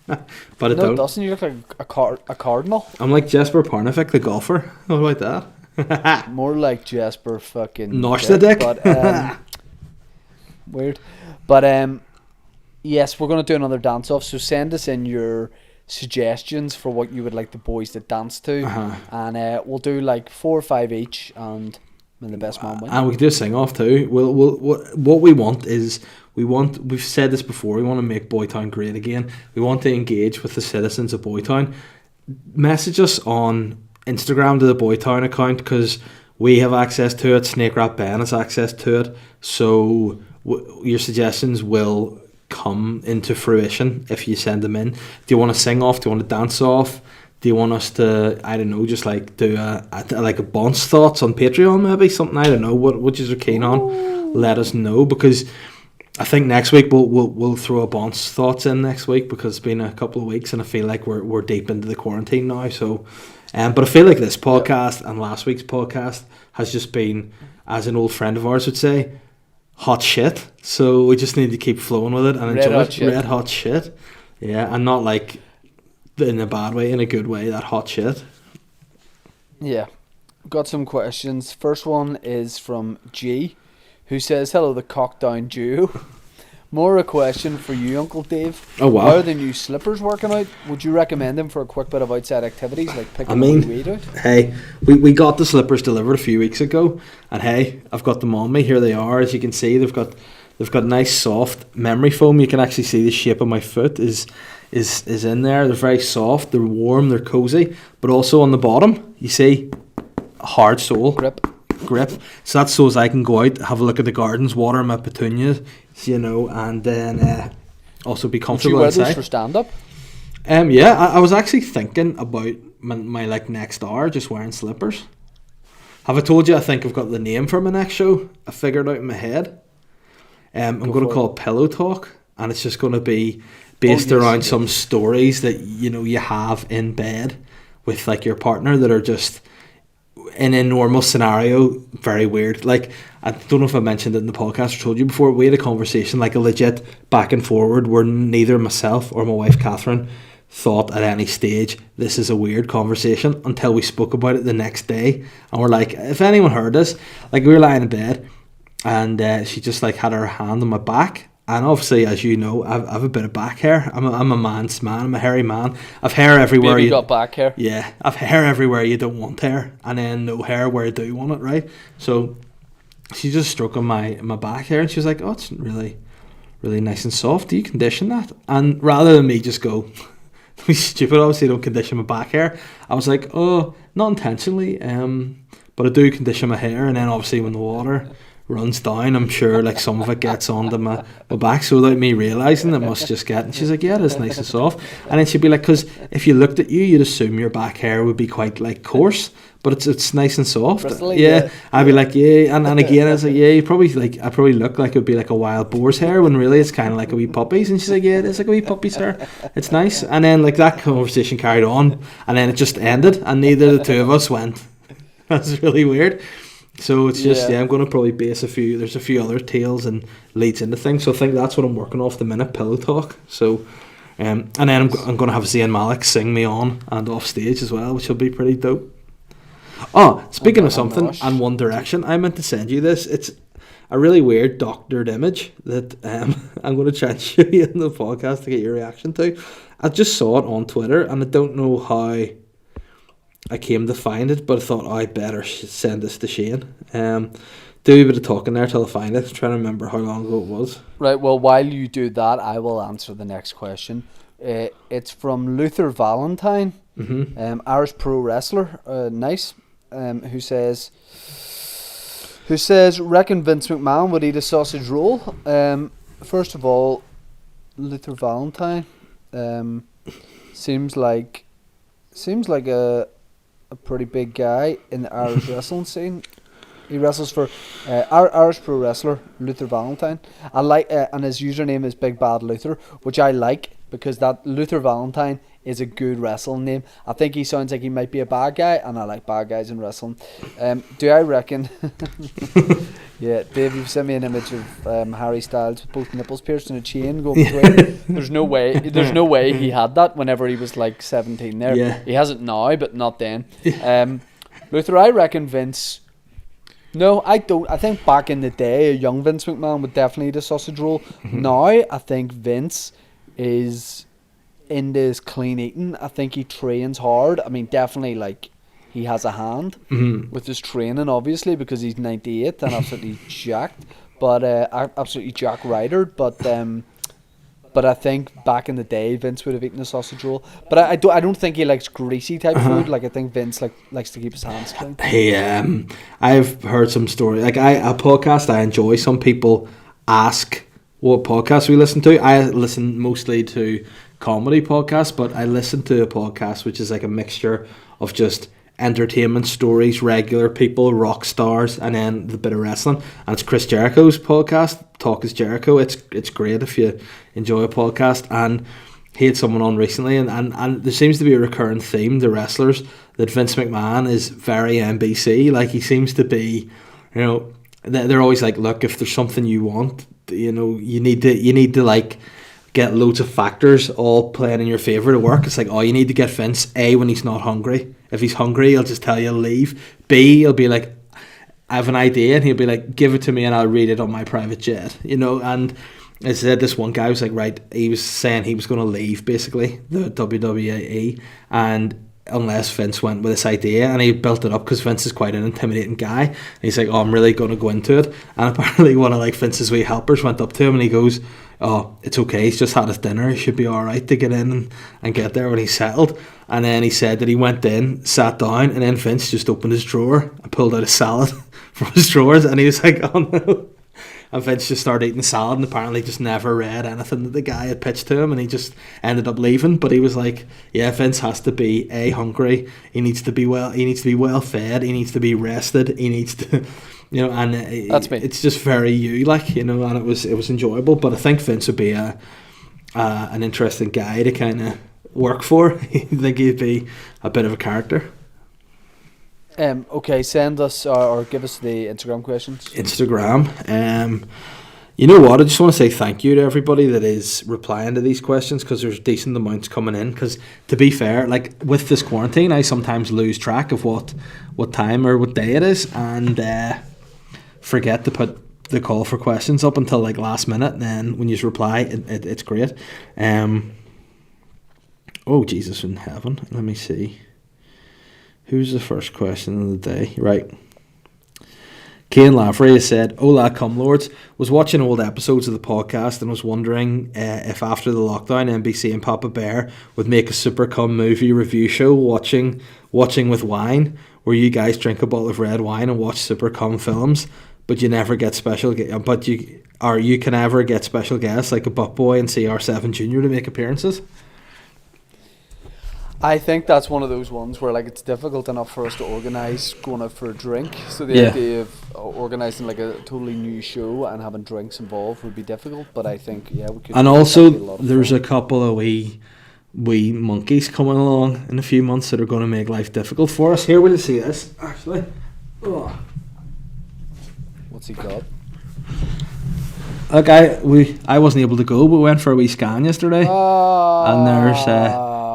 But it don't. No, it doesn't. You look like a cardinal. I'm like Jesper Parnevik, the golfer. What about that? More like Jesper fucking... Nosh the dick. But, weird. But yes, we're going to do another dance off, so send us in your suggestions for what you would like the boys to dance to, and we'll do like 4 or 5 each, and the best man wins. And we can do a sing off too. What we want is we've said this before, we want to make Boytown great again. We want to engage with the citizens of Boytown. Message us on Instagram to the Boytown account, because we have access to it, Snake Rat Ben has access to it, so your suggestions will come into fruition if you send them in. Do you want to sing off? Do you want to dance off? Do you want us to, I don't know, just like do a Bonce thoughts on Patreon maybe? Something, I don't know, what you're keen on. Let us know, because I think next week we'll throw a Bonce thoughts in next week, because it's been a couple of weeks and I feel like we're deep into the quarantine now. So, but I feel like this podcast and last week's podcast has just been, as an old friend of ours would say, hot shit. So we just need to keep flowing with it and enjoy it. Red hot shit. Yeah, and not like in a bad way, in a good way, that hot shit. Yeah. Got some questions. First one is from G, who says, hello, the cockdown duo. More a question for you, Uncle Dave. Oh, wow. How are the new slippers working out? Would you recommend them for a quick bit of outside activities, like picking a weed out? Hey, we got the slippers delivered a few weeks ago, and hey, I've got them on me. Here they are. As you can see, they've got nice soft memory foam. You can actually see the shape of my foot is in there. They're very soft, they're warm, they're cozy, but also on the bottom, you see a hard sole. Grip. So that's so as I can go out, have a look at the gardens, water my petunias, and then also be comfortable inside. Would you wear those for stand-up? I was actually thinking about my like next hour just wearing slippers. Have I told you I think I've got the name for my next show? I figured out in my head. I'm going to call it Pillow Talk, and it's just going to be based around some stories that you have in bed with like your partner that are just in a normal scenario very weird. Like, I don't know if I mentioned it in the podcast or told you before, we had a conversation, like a legit back and forward, where neither myself or my wife Catherine thought at any stage this is a weird conversation until we spoke about it the next day, and we're like, if anyone heard this, like, we were lying in bed and she just like had her hand on my back. And obviously, as you know, I've a bit of back hair. I'm a man's man. I'm a hairy man. I've hair everywhere. Baby got back hair. Yeah, I've hair everywhere you don't want hair, and then no hair where you do want it, right? So she just stroking my back hair, and she was like, "Oh, it's really, really nice and soft. Do you condition that?" And rather than me just go, "Don't be stupid, obviously I don't condition my back hair," I was like, "Oh, not intentionally, but I do condition my hair, and then obviously when the water runs down, I'm sure like some of it gets onto my back, so without me realising, it must just get." And she's like, "Yeah, it is nice and soft." And then she'd be like, "Because if you looked at you, you'd assume your back hair would be quite like coarse, but it's nice and soft." Bristly, yeah. I'd be like, "Yeah," and again I was like, "Yeah, you probably like, I probably look like it would be like a wild boar's hair when really it's kind of like a wee puppy's." And she's like, "Yeah, it is like a wee puppy's hair. It's nice." And then like that conversation carried on, and then it just ended, and neither of the two of us went, "That's really weird." So it's just, I'm going to probably base there's a few other tales and leads into things. So I think that's what I'm working off the minute, pillow talk. So, and then I'm going to have Zayn Malik sing me on and off stage as well, which will be pretty dope. Oh, speaking of something, and One Direction, I meant to send you this. It's a really weird doctored image that I'm going to try and show you in the podcast to get your reaction to. I just saw it on Twitter, and I don't know how I came to find it, but I thought, I better send this to Shane. Do a bit of talking there till I find it. I'm trying to remember how long ago it was. Right, well, while you do that, I will answer the next question. It's from Luther Valentine, Irish pro wrestler, nice, who says, reckon Vince McMahon would eat a sausage roll? First of all, Luther Valentine seems like a pretty big guy in the Irish wrestling scene. He wrestles for Irish pro wrestler Luther Valentine. I like, and his username is Big Bad Luther, which I like because that Luther Valentine is a good wrestling name. I think he sounds like he might be a bad guy, and I like bad guys in wrestling. Do I reckon? Yeah, Dave, you've sent me an image of Harry Styles with both nipples pierced and a chain going between. There's no way he had that whenever he was like 17 there. Yeah. He has it now, but not then. Luther, I reckon Vince... No, I don't. I think back in the day, a young Vince McMahon would definitely eat a sausage roll. Now, I think Vince is into his clean eating. I think he trains hard. I mean, definitely, like, he has a hand with his training, obviously, because he's 98 and absolutely jacked. But absolutely Jack Ryder. But I think back in the day, Vince would have eaten a sausage roll. But I don't think he likes greasy type food. Like, I think Vince likes to keep his hands clean. Hey, I've heard some story. Like, a podcast I enjoy. Some people ask what podcasts we listen to. I listen mostly to comedy podcasts, but I listen to a podcast which is like a mixture of just entertainment stories, regular people, rock stars, and then the bit of wrestling. And it's Chris Jericho's podcast, Talk is Jericho. It's great if you enjoy a podcast. And he had someone on recently, and there seems to be a recurring theme, the wrestlers, that Vince McMahon is very NBC. Like, he seems to be, they're always like, look, if there's something you want, you need to like get loads of factors all playing in your favour to work. It's like, you need to get Vince, A, when he's not hungry. If he's hungry, he'll just tell you to leave. B, he'll be like, I have an idea, and he'll be like, give it to me and I'll read it on my private jet, and I said this one guy was like, right, he was saying he was going to leave basically the WWE, and unless Vince went with this idea, and he built it up because Vince is quite an intimidating guy, and he's like, I'm really going to go into it. And apparently one of like Vince's wee helpers went up to him and he goes, it's okay, he's just had his dinner, he should be alright to get in and get there when he's settled. And then he said that he went in, sat down, and then Vince just opened his drawer and pulled out a salad from his drawers, and he was like, oh no. And Vince just started eating salad, and apparently just never read anything that the guy had pitched to him, and he just ended up leaving. But he was like, yeah, Vince has to be hungry, he needs to be well fed, he needs to be rested, he needs to and that's me. It's just very and it was enjoyable. But I think Vince would be a an interesting guy to kind of work for. I think he'd be a bit of a character. Okay, send us or give us the Instagram questions. Instagram. You know what? I just want to say thank you to everybody that is replying to these questions, because there's decent amounts coming in. Because to be fair, like with this quarantine, I sometimes lose track of what time or what day it is, and forget to put the call for questions up until like last minute. And then when you reply, it's great. Oh Jesus in heaven! Let me see. Who's the first question of the day? Right. Kane Lavery has said, "Hola, cumlords. Was watching old episodes of the podcast and was wondering if after the lockdown, NBC and Papa Bear would make a super cum movie review show, watching with wine, where you guys drink a bottle of red wine and watch super cum films, but you never get special. You can ever get special guests like a Buck Boy and CR7 Junior to make appearances." I think that's one of those ones where like it's difficult enough for us to organise going out for a drink. So the idea of organising like a totally new show and having drinks involved would be difficult. But I think we could. And also, there's a couple of wee monkeys coming along in a few months that are going to make life difficult for us. Here, will you see this? Actually, what's he got? Look, I wasn't able to go, but we went for a wee scan yesterday, and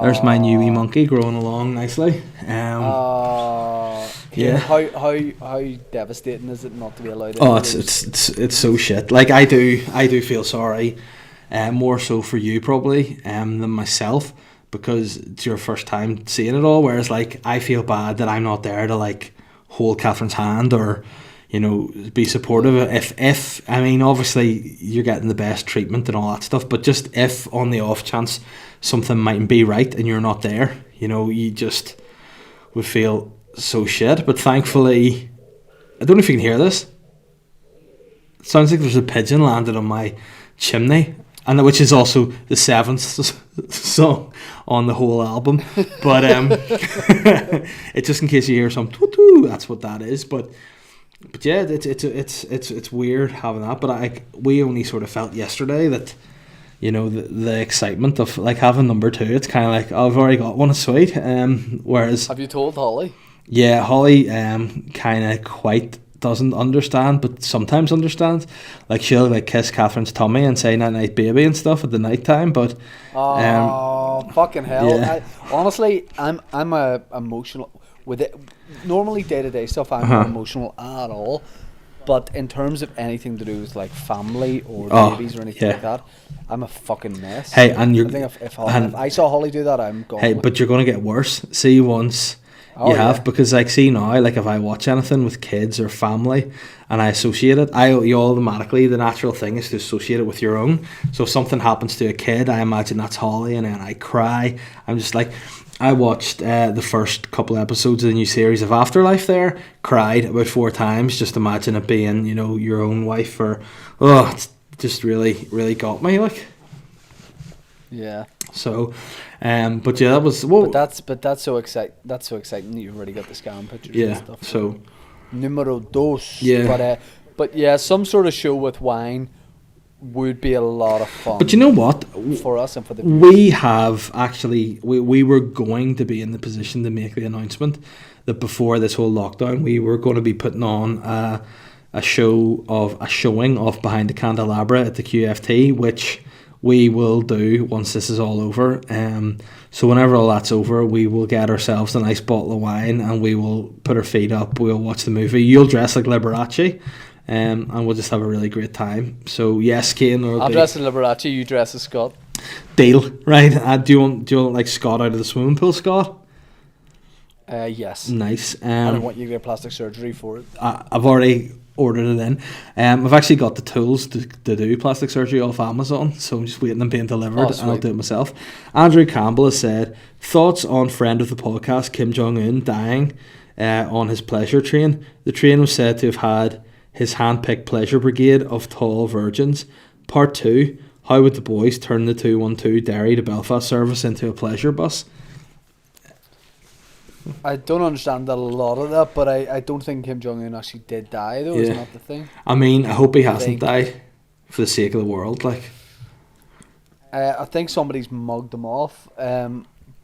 there's my new wee monkey growing along nicely. Yeah. How devastating is it not to be allowed? Oh, it's so shit. Like I do feel sorry, more so for you probably, than myself, because it's your first time seeing it all. Whereas like I feel bad that I'm not there to like hold Catherine's hand or, you know, be supportive. If I mean, obviously you're getting the best treatment and all that stuff, but just if on the off chance something mightn't be right and you're not there, you know, you just would feel so shit. But thankfully, I don't know if you can hear this. It sounds like there's a pigeon landed on my chimney, and which is also the 7th song on the whole album. But it's just in case you hear some toot, that's what that is. But yeah, it's weird having that. But we only sort of felt yesterday that, you know, the excitement of like having number 2. It's kind of like, oh, I've already got one, it's sweet. Whereas, have you told Holly? Yeah, Holly kind of quite doesn't understand, but sometimes understands. Like she'll like kiss Catherine's tummy and say "night night baby" and stuff at the night time. But fucking hell! Yeah. Honestly, I'm a emotional with it. Normally day to day stuff, I'm not emotional at all. But in terms of anything to do with like family or babies or anything like that, I'm a fucking mess. Hey, and you're. I think if I saw Holly do that, I'm gone. Hey, but you're gonna get worse. See once. Because like see now, like if I watch anything with kids or family and I associate it, you automatically, the natural thing is to associate it with your own. So if something happens to a kid, I imagine that's Holly, and then I cry. I'm just like, I watched the first couple episodes of the new series of Afterlife there, cried about 4 times. Just imagine it being, you know, your own wife, or it's just really, really got me, like. Yeah. So, but yeah, that was. But that's so exciting. That's so exciting that you've already got the scan pictures and stuff. So, numero dos. Yeah. But yeah, some sort of show with wine would be a lot of fun. But you know what? For us and for the we have actually we were going to be in the position to make the announcement that before this whole lockdown, we were going to be putting on a showing of Behind the Candelabra at the QFT, which we will do once this is all over. So whenever all that's over, we will get ourselves a nice bottle of wine and we will put our feet up. We'll watch the movie. You'll dress like Liberace, and we'll just have a really great time. So yes, Kane. I'll dress as Liberace. You dress as Scott. Deal, right? Do you want like Scott out of the swimming pool, Scott? Yes. Nice. And I want you to get plastic surgery for it. I've already ordered it in. I've actually got the tools to do plastic surgery off Amazon, so I'm just waiting on being delivered, and I'll do it myself. Andrew Campbell has said, thoughts on friend of the podcast Kim Jong-un dying on his pleasure train. The train was said to have had his hand-picked pleasure brigade of tall virgins. Part 2, how would the boys turn the 212 Derry to Belfast service into a pleasure bus? I don't understand a lot of that, but I don't think Kim Jong-un actually did die, though. Isn't that the thing? I mean, I hope he hasn't died for the sake of the world, like. I think somebody's mugged him off.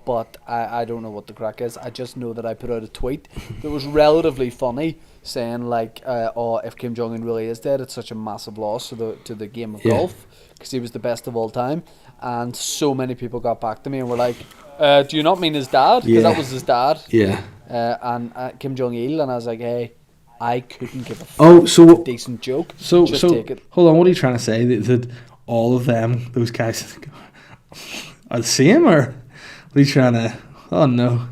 But I don't know what the crack is. I just know that I put out a tweet that was relatively funny, saying like, "Oh, if Kim Jong Un really is dead, it's such a massive loss to the game of golf, because he was the best of all time." And so many people got back to me and were like, "Do you not mean his dad? Because that was his dad." Yeah. And Kim Jong Il, and I was like, "Hey, I couldn't give a fuck. Oh, so it's a decent joke. Just take it." Hold on, what are you trying to say? That all of them, those guys, are the same, or? What are you trying to... Oh no.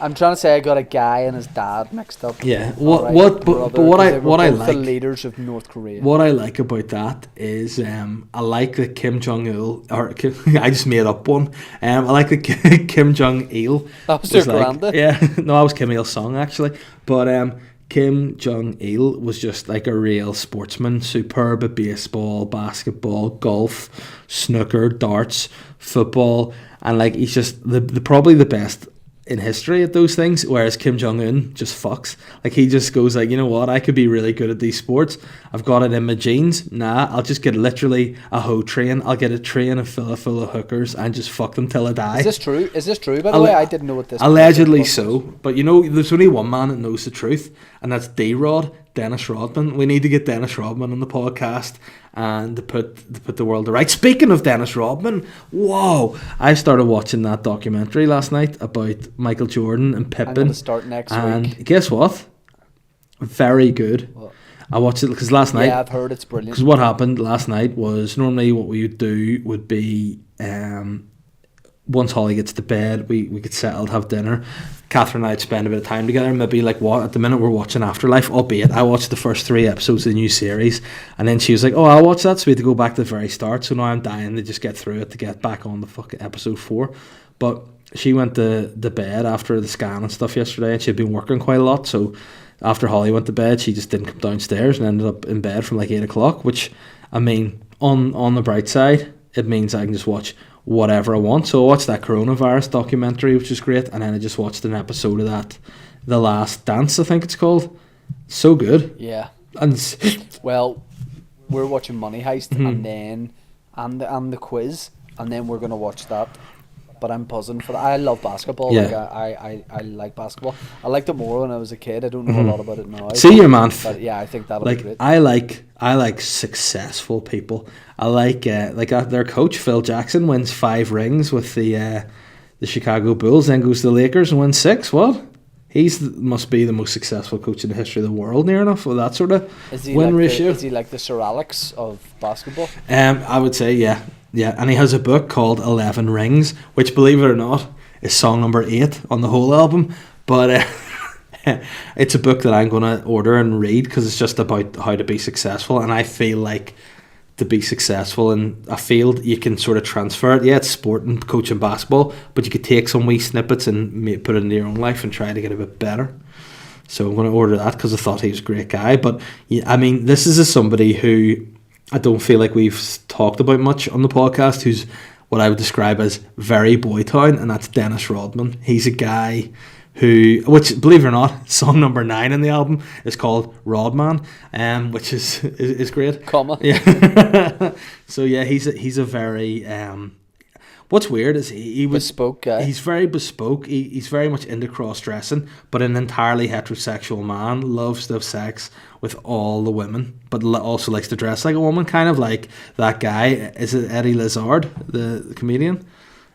I'm trying to say I got a guy and his dad mixed up. Yeah. But What I like... the leaders of North Korea. What I like about that is I like that Kim Jong-il... I just made up one. I like that Kim Jong-il... That was their granddad? Yeah. No, that was Kim Il-sung, actually. But... Kim Jong-il was just like a real sportsman, superb at baseball, basketball, golf, snooker, darts, football, and like he's just the probably the best in history at those things, whereas Kim Jong-un just fucks. Like he just goes like, you know what, I could be really good at these sports. I've got it in my genes. Nah, I'll just get literally a hoe train. I'll get a train full of hookers and just fuck them till I die. Is this true? By the way, I didn't know what this allegedly so. But you know, there's only one man that knows the truth, and that's D-Rod, Dennis Rodman. We need to get Dennis Rodman on the podcast and to put the world to right. Speaking of Dennis Rodman, whoa! I started watching that documentary last night about Michael Jordan and Pippen. I'm going to start next week. And guess what? Very good. What? I watched it because last night... Yeah, I've heard it's brilliant. Because what happened last night was, normally what we would do would be, once Holly gets to bed, we get settled, have dinner. Catherine and I'd spend a bit of time together, maybe like what, at the minute we're watching Afterlife, albeit I watched the first 3 episodes of the new series, and then she was like, oh, I'll watch that, so we had to go back to the very start, so now I'm dying to just get through it to get back on the fucking episode 4. But she went to bed after the scan and stuff yesterday, and she'd been working quite a lot, so after Holly went to bed, she just didn't come downstairs and ended up in bed from like 8 o'clock, which, I mean, on the bright side, it means I can just watch whatever I want. So I watched that coronavirus documentary, which is great, and then I just watched an episode of that, The Last Dance, I think it's called. So good. Yeah. And well, we're watching Money Heist, and then and the quiz, and then we're gonna watch that. But I'm buzzing for that. I love basketball. Yeah. Like I like basketball. I liked it more when I was a kid. I don't know a lot about it now. See your man. But yeah, I think that'll like be great. I like successful people. I like their coach Phil Jackson wins 5 rings with the Chicago Bulls, then goes to the Lakers and wins 6. What? Must be the most successful coach in the history of the world, near enough, with that sort of win ratio. Is he like the Sir Alex of basketball? I would say yeah. Yeah, and he has a book called 11 Rings, which, believe it or not, is song number 8 on the whole album. But it's a book that I'm going to order and read because it's just about how to be successful. And I feel like to be successful in a field, you can sort of transfer it. Yeah, it's sport and coaching basketball, but you could take some wee snippets and put it into your own life and try to get a bit better. So I'm going to order that because I thought he was a great guy. But, I mean, this is somebody who I don't feel like we've talked about much on the podcast, who's what I would describe as very Boytown, and that's Dennis Rodman. He's a guy who, which, believe it or not, song number 9 in the album is called Rodman, which is great. Comma. Yeah. So yeah, he's a very what's weird is he was bespoke guy. He's very bespoke. He's very much into cross dressing, but an entirely heterosexual man, loves to have sex with all the women, but also likes to dress like a woman, kind of like that guy. Is it Eddie Lazard, the comedian?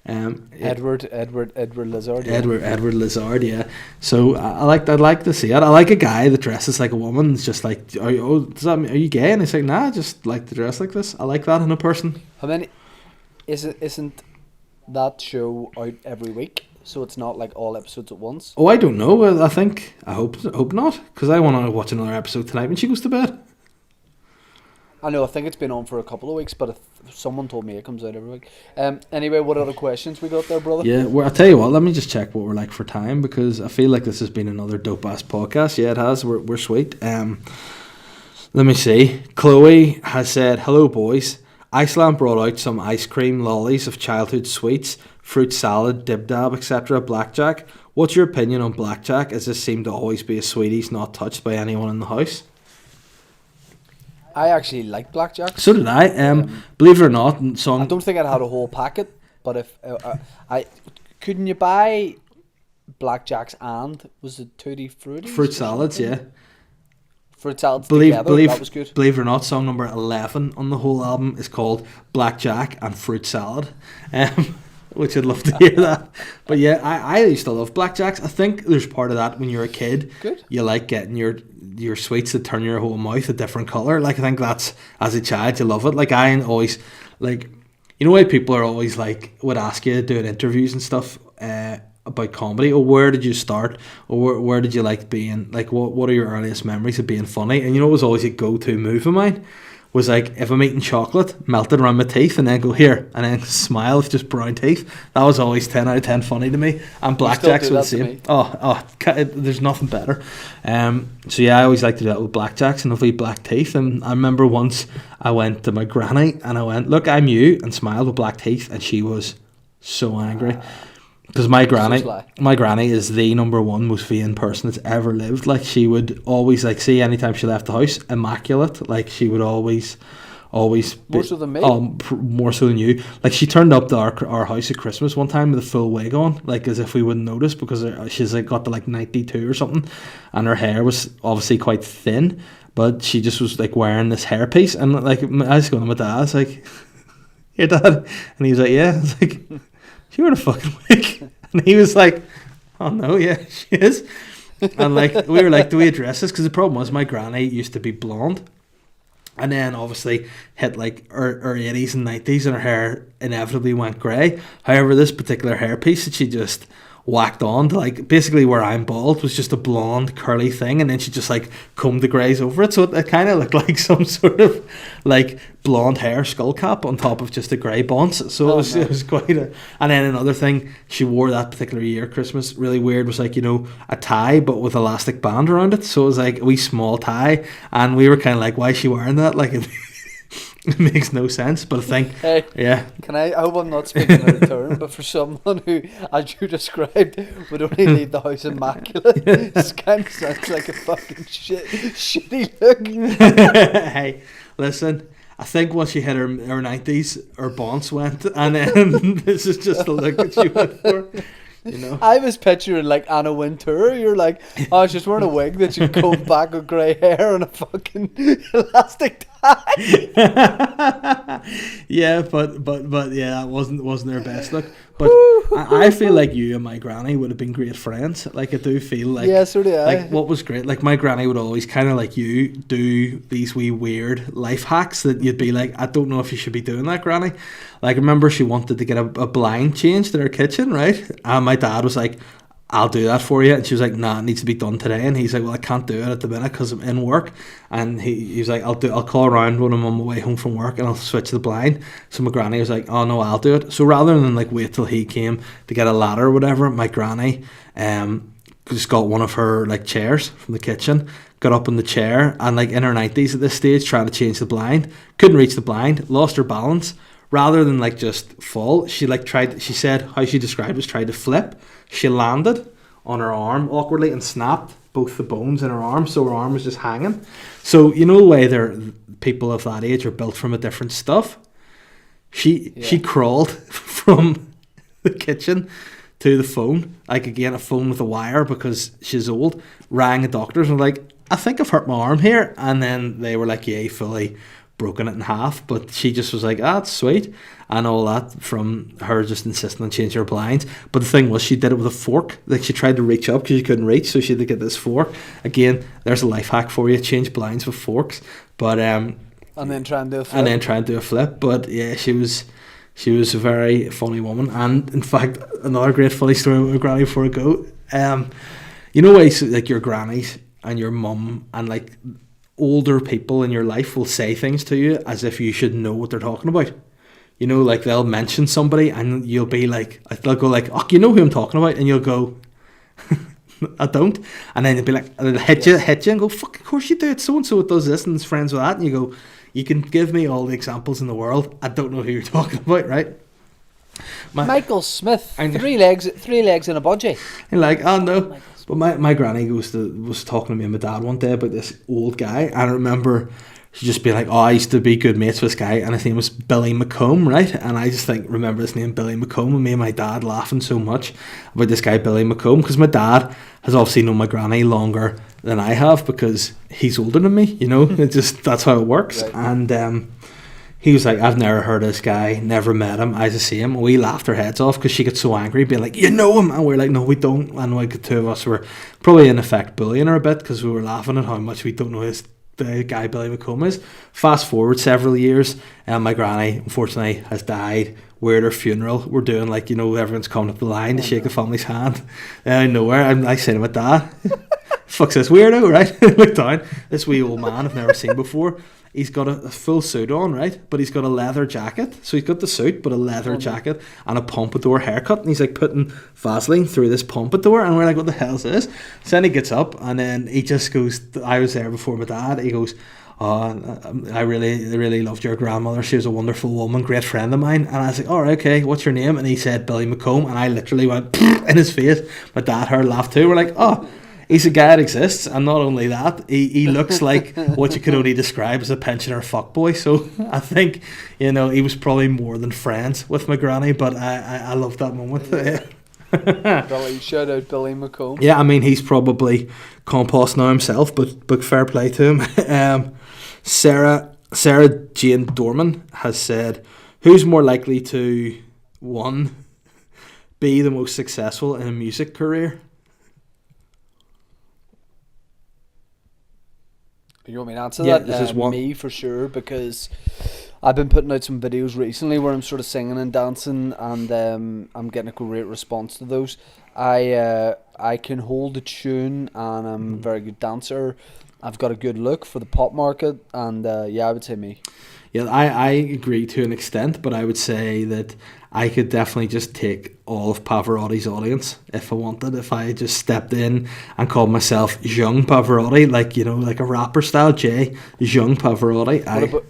Edward Lazard. Yeah. Edward Lazard, yeah. So I'd like to see it. I like a guy that dresses like a woman. It's just like, are you gay? And he's like, nah, I just like to dress like this. I like that in a person. How many? Isn't that show out every week? So it's not like all episodes at once? Oh, I don't know. I hope not, because I want to watch another episode tonight when she goes to bed. I know, I think it's been on for a couple of weeks, but if someone told me it comes out every week. Anyway, what other questions we got there, brother? Yeah, well, I'll tell you what, let me just check what we're like for time, because I feel like this has been another dope-ass podcast. Yeah, it has. We're sweet. Let me see. Chloe has said, hello, boys. Iceland brought out some ice cream lollies of childhood sweets, fruit salad, dib-dab, etc., blackjack. What's your opinion on blackjack, as this seemed to always be a sweeties not touched by anyone in the house? I actually like blackjacks. So did I. Believe it or not, I don't think I'd had a whole packet, but if I couldn't you buy blackjacks and was it tutti frutti? Fruit salads, yeah. Fruit salads together, that was good. Believe it or not, song number 11 on the whole album is called Blackjack and Fruit Salad. Which I'd love to hear that. But yeah, I used to love blackjacks. I think there's part of that when you're a kid. Good. You like getting your sweets that turn your whole mouth a different colour. Like, I think that's, as a child, you love it. Like, I always, like, you know why people are always like, would ask you doing interviews and stuff about comedy, or where did you start, or where did you like being, like, what are your earliest memories of being funny? And you know, it was always a go-to move of mine. Was like, if I'm eating chocolate, melt it around my teeth and then go here and then smile with just brown teeth. That was always 10 out of 10 funny to me. And blackjacks were the same. There's nothing better. So yeah, I always like to do that with blackjacks and lovely black teeth. And I remember once I went to my granny and I went, look, I'm you, and smiled with black teeth, and she was so angry. Because my granny is the number one most vain person that's ever lived. Like, she would always, like, see, anytime she left the house, immaculate. Like, she would always be, more so than me. More so than you. Like, she turned up to our house at Christmas one time with a full wig on, like, as if we wouldn't notice, because she's like got to like 92 or something, and her hair was obviously quite thin, but she just was like wearing this hairpiece. And like, I was going to my dad, I was like, your dad? And he was like, yeah. I was like, she wearing a fucking wig? And he was like, oh no, yeah, she is. And like, we were like, do we address this? Because the problem was, my granny used to be blonde, and then obviously hit like her 80s and 90s, and her hair inevitably went grey. However, this particular hairpiece that she just whacked on to, like, basically where I'm bald, was just a blonde curly thing, and then she just like combed the greys over it, so it kind of looked like some sort of like blonde hair skull cap on top of just a grey bonnet. So it was quite a. And then another thing she wore that particular year, Christmas, really weird, was like, you know, a tie but with elastic band around it. So it was like a wee small tie, and we were kind of like, why is she wearing that? Like, it makes no sense, but I think, hey, yeah. I hope I'm not speaking out of turn, but for someone who, as you described, would only leave the house immaculate, this kind of sounds like a fucking shitty look. Hey, listen, I think once she hit her 90s, her bonds went, and then this is just the look that she went for. You know? I was picturing like Anna Wintour. You're like, oh, she's wearing a wig that you comb back with grey hair and a fucking elastic tie. Yeah, but yeah, that wasn't their best look. But I feel like you and my granny would have been great friends. Like, I do feel like, yeah, so do I. Like, what was great, like, my granny would always kind of like you do these wee weird life hacks that you'd be like, I don't know if you should be doing that, granny. Like, I remember she wanted to get a blind changed in her kitchen, right? And my dad was like, I'll do that for you. And she was like, nah, it needs to be done today. And he's like, well, I can't do it at the minute because I'm in work. And he was like, I'll call around when I'm on my way home from work and I'll switch the blind. So my granny was like, oh no, I'll do it. So rather than like wait till he came to get a ladder or whatever, my granny just got one of her like chairs from the kitchen, got up in the chair, and like in her 90s at this stage, trying to change the blind, couldn't reach the blind, lost her balance. Rather than like just fall, she like tried, she said how she described was tried to flip. She landed on her arm awkwardly and snapped both the bones in her arm, so her arm was just hanging. So you know the way people of that age are built from a different stuff. She crawled from the kitchen to the phone, like again a phone with a wire because she's old, rang the doctors and like, I think I've hurt my arm here, and then they were like, yeah, you fully broken it in half. But she just was like, that's sweet, and all that from her just insisting on changing her blinds. But the thing was, she did it with a fork. Like, she tried to reach up because she couldn't reach, so she had to get this fork. Again, there's a life hack for you: change blinds with forks. But and then try and do a flip. But yeah, she was a very funny woman. And in fact, another great funny story with my granny before I go. You know, like your grannies and your mum and like older people in your life will say things to you as if you should know what they're talking about. You know, like they'll mention somebody and you'll be like, they'll go like, oh, you know who I'm talking about? And you'll go, I don't. And then they'll be like, they'll hit you and go, fuck, of course you do. It's so-and-so it does this and it's friends with that. And you go, you can give me all the examples in the world, I don't know who you're talking about, right? Michael Smith, three legs and a budgie. You're like, oh no. But my granny was talking to me and my dad one day about this old guy, and I remember she'd just be like, oh, I used to be good mates with this guy, and his name was Billy McComb, right? And I just remember his name, Billy McComb, and me and my dad laughing so much about this guy, Billy McComb, because my dad has obviously known my granny longer than I have because he's older than me, that's how it works. Right. And he was like, I've never heard of this guy, never met him, I just see him. We laughed our heads off because she gets so angry, being like, you know him? And we're like, no, we don't. And the two of us were probably in effect bullying her a bit because we were laughing at how much we don't know the guy Billy McComb is. Fast forward several years, and my granny, unfortunately, has died. We're at her funeral. We're doing everyone's coming up the line to shake the family's hand. Out of nowhere, I'm saying to my dad, fuck's this weirdo, right? Look down. This wee old man I've never seen before. He's got a full suit on, right? But he's got a leather jacket. So he's got the suit, but a leather jacket and a pompadour haircut. And he's putting Vaseline through this pompadour. And we're like, what the hell is this? So then he gets up and then he just goes, I was there before my dad. He goes, oh, I really loved your grandmother. She was a wonderful woman, great friend of mine. And I was like, all right, okay, what's your name? And he said Billy McComb. And I literally went in his face. My dad heard laugh too. We're like, oh, he's a guy that exists, and not only that, he looks like what you could only describe as a pensioner fuckboy. So I think, he was probably more than friends with my granny, but I love that moment. Billy, shout out Billy McComb. Yeah, I mean, he's probably compost now himself, but fair play to him. Sarah Jane Dorman has said, who's more likely to, 1, be the most successful in a music career? You want me to answer that? This is one. Me for sure, because I've been putting out some videos recently where I'm sort of singing and dancing, and I'm getting a great response to those. I can hold a tune, and I'm a very good dancer. I've got a good look for the pop market, and I would say me. Yeah, I agree to an extent, but I would say that I could definitely just take all of Pavarotti's audience if I wanted. If I just stepped in and called myself Young Pavarotti, like a rapper style, Young Pavarotti.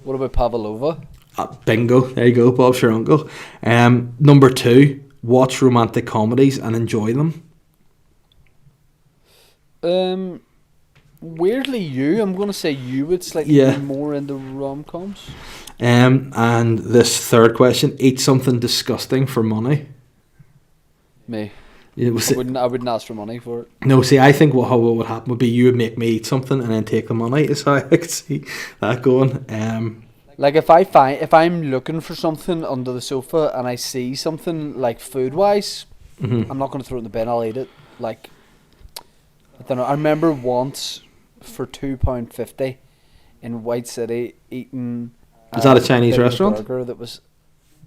What about Pavlova? Bingo, there you go, Bob's your uncle. Number 2, watch romantic comedies and enjoy them. Weirdly, I'm going to say you would slightly be more into rom-coms. And this third question, eat something disgusting for money. Me. I wouldn't ask for money for it. No, see, I think what would happen would be you would make me eat something and then take the money. Is how I could see that going. If I'm looking for something under the sofa and I see something like food-wise, I'm not going to throw it in the bin. I'll eat it. I don't know. I remember once for £2.50 in White City eating. Is that a Chinese restaurant? Burger that was.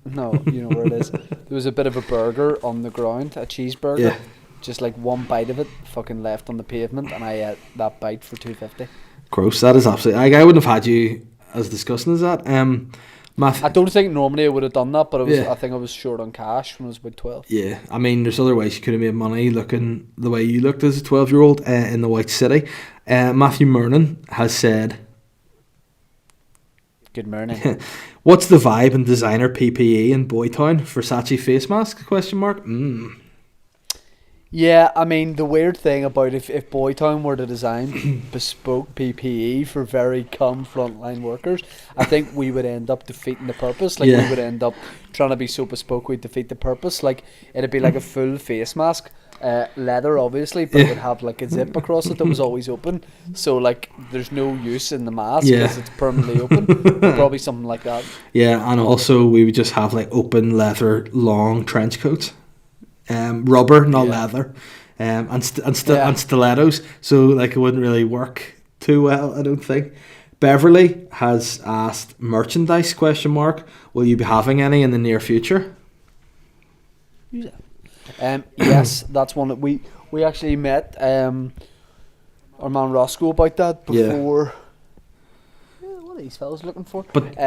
No, you know where it is. There was a bit of a burger on the ground, a cheeseburger. Yeah. Just one bite of it, fucking left on the pavement, and I ate that bite for £2.50. Gross. That is absolutely. I wouldn't have had you as disgusting as that. I don't think normally I would have done that, but I think I was short on cash when I was about 12. Yeah, I mean, there's other ways you could have made money looking the way you looked as a 12-year-old in the White City. Matthew Mernon has said, good morning. What's the vibe in designer PPE in Boytown? Versace face mask? ? Yeah, I mean, the weird thing about if Boytown were to design bespoke PPE for very frontline workers, I think we would end up defeating the purpose. We would end up trying to be so bespoke we'd defeat the purpose. It'd be like a full face mask, leather obviously, but it would have a zip across it that was always open. So there's no use in the mask because it's permanently open. Probably something like that. Yeah, and also we would just have open leather long trench coats. Rubber, not leather, and stilettos. So it wouldn't really work too well, I don't think. Beverly has asked merchandise ? Will you be having any in the near future? Yes, that's one that we actually met our man Roscoe about that before. Yeah, what are these fellas looking for? But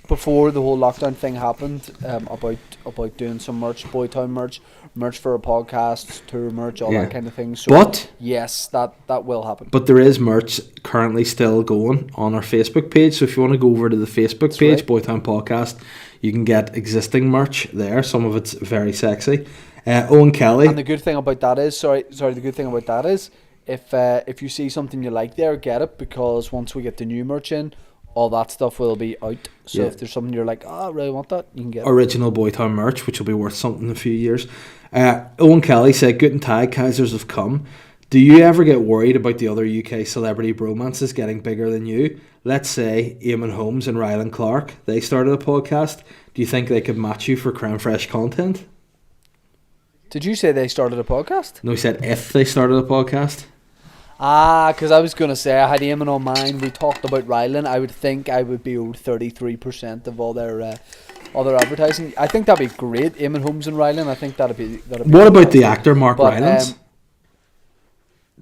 before the whole lockdown thing happened, about doing some merch, Boytown merch for a podcast, tour merch, all that kind of thing. So yes, that will happen. But there is merch currently still going on our Facebook page. So if you want to go over to the Facebook page, right. Boytown Podcast, you can get existing merch there. Some of it's very sexy. Owen Kelly. And the good thing about that is, the good thing about that is, if you see something you like there, get it, because once we get the new merch in, all that stuff will be out. So if there's something you're like, I really want that, you can get original Boytown merch, which will be worth something in a few years. Owen Kelly said, Guten Tag, Kaisers have come. Do you ever get worried about the other UK celebrity bromances getting bigger than you? Let's say Eamon Holmes and Rylan Clark, they started a podcast. Do you think they could match you for creme fresh content? Did you say they started a podcast? No, he said if they started a podcast. Because I was going to say, I had Eamon on mine. We talked about Rylan. I would think I would be owed 33% of all their advertising. I think that'd be great. Eamon Holmes and Rylan. I think that'd be what about the actor Mark Rylance?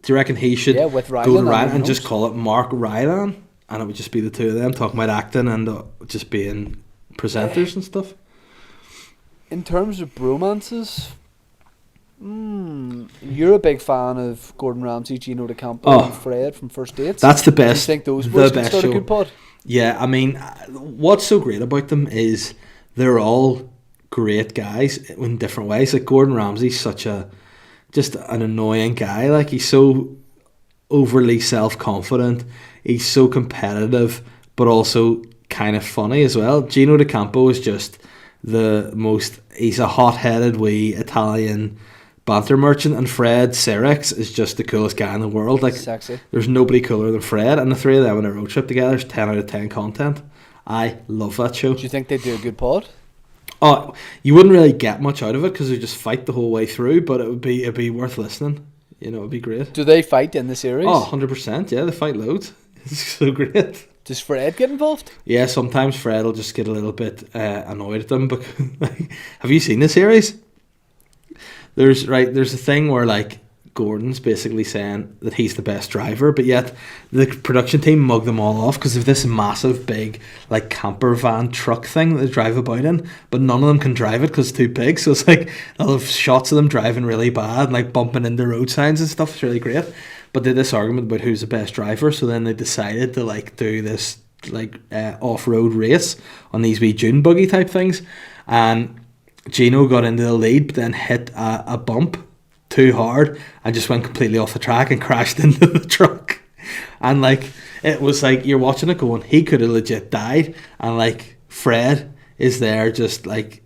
Do you reckon he should with Rylan, go to Rylan and just call it Mark Rylan, and it would just be the two of them talking about acting and just being presenters and stuff? In terms of bromances, you're a big fan of Gordon Ramsay, Gino D'Acampo, and Fred from First Dates. That's the best. Do you think those boys can start show. A good pod? Yeah, I mean, what's so great about them is they're all great guys in different ways. Like Gordon Ramsay's just an annoying guy. Like, he's so overly self-confident. He's so competitive, but also kind of funny as well. Gino D'Acampo is just he's a hot-headed wee Italian banter merchant, and Fred Serex is just the coolest guy in the world. Like, sexy. There's nobody cooler than Fred, and the three of them on a road trip together is 10 out of 10 content. I love that show. Do you think they do a good pod? Oh, you wouldn't really get much out of it because they just fight the whole way through, but it'd be worth listening. You know, it'd be great. Do they fight in the series? Oh, 100%. Yeah, they fight loads. It's so great. Does Fred get involved? Yeah, sometimes Fred will just get a little bit annoyed at them. Because, have you seen the series? There's a thing where like Gordon's basically saying that he's the best driver, but yet the production team mug them all off because of this massive big like camper van truck thing that they drive about in, but none of them can drive it because it's too big. So it's like they'll have shots of them driving really bad, like bumping into road signs and stuff. It's really great. But they had this argument about who's the best driver, so then they decided to like do this like off-road race on these wee dune buggy type things, and Gino got into the lead but then hit a bump too hard and just went completely off the track and crashed into the truck. And like it was like you're watching it going, he could have legit died, and like Fred is there just like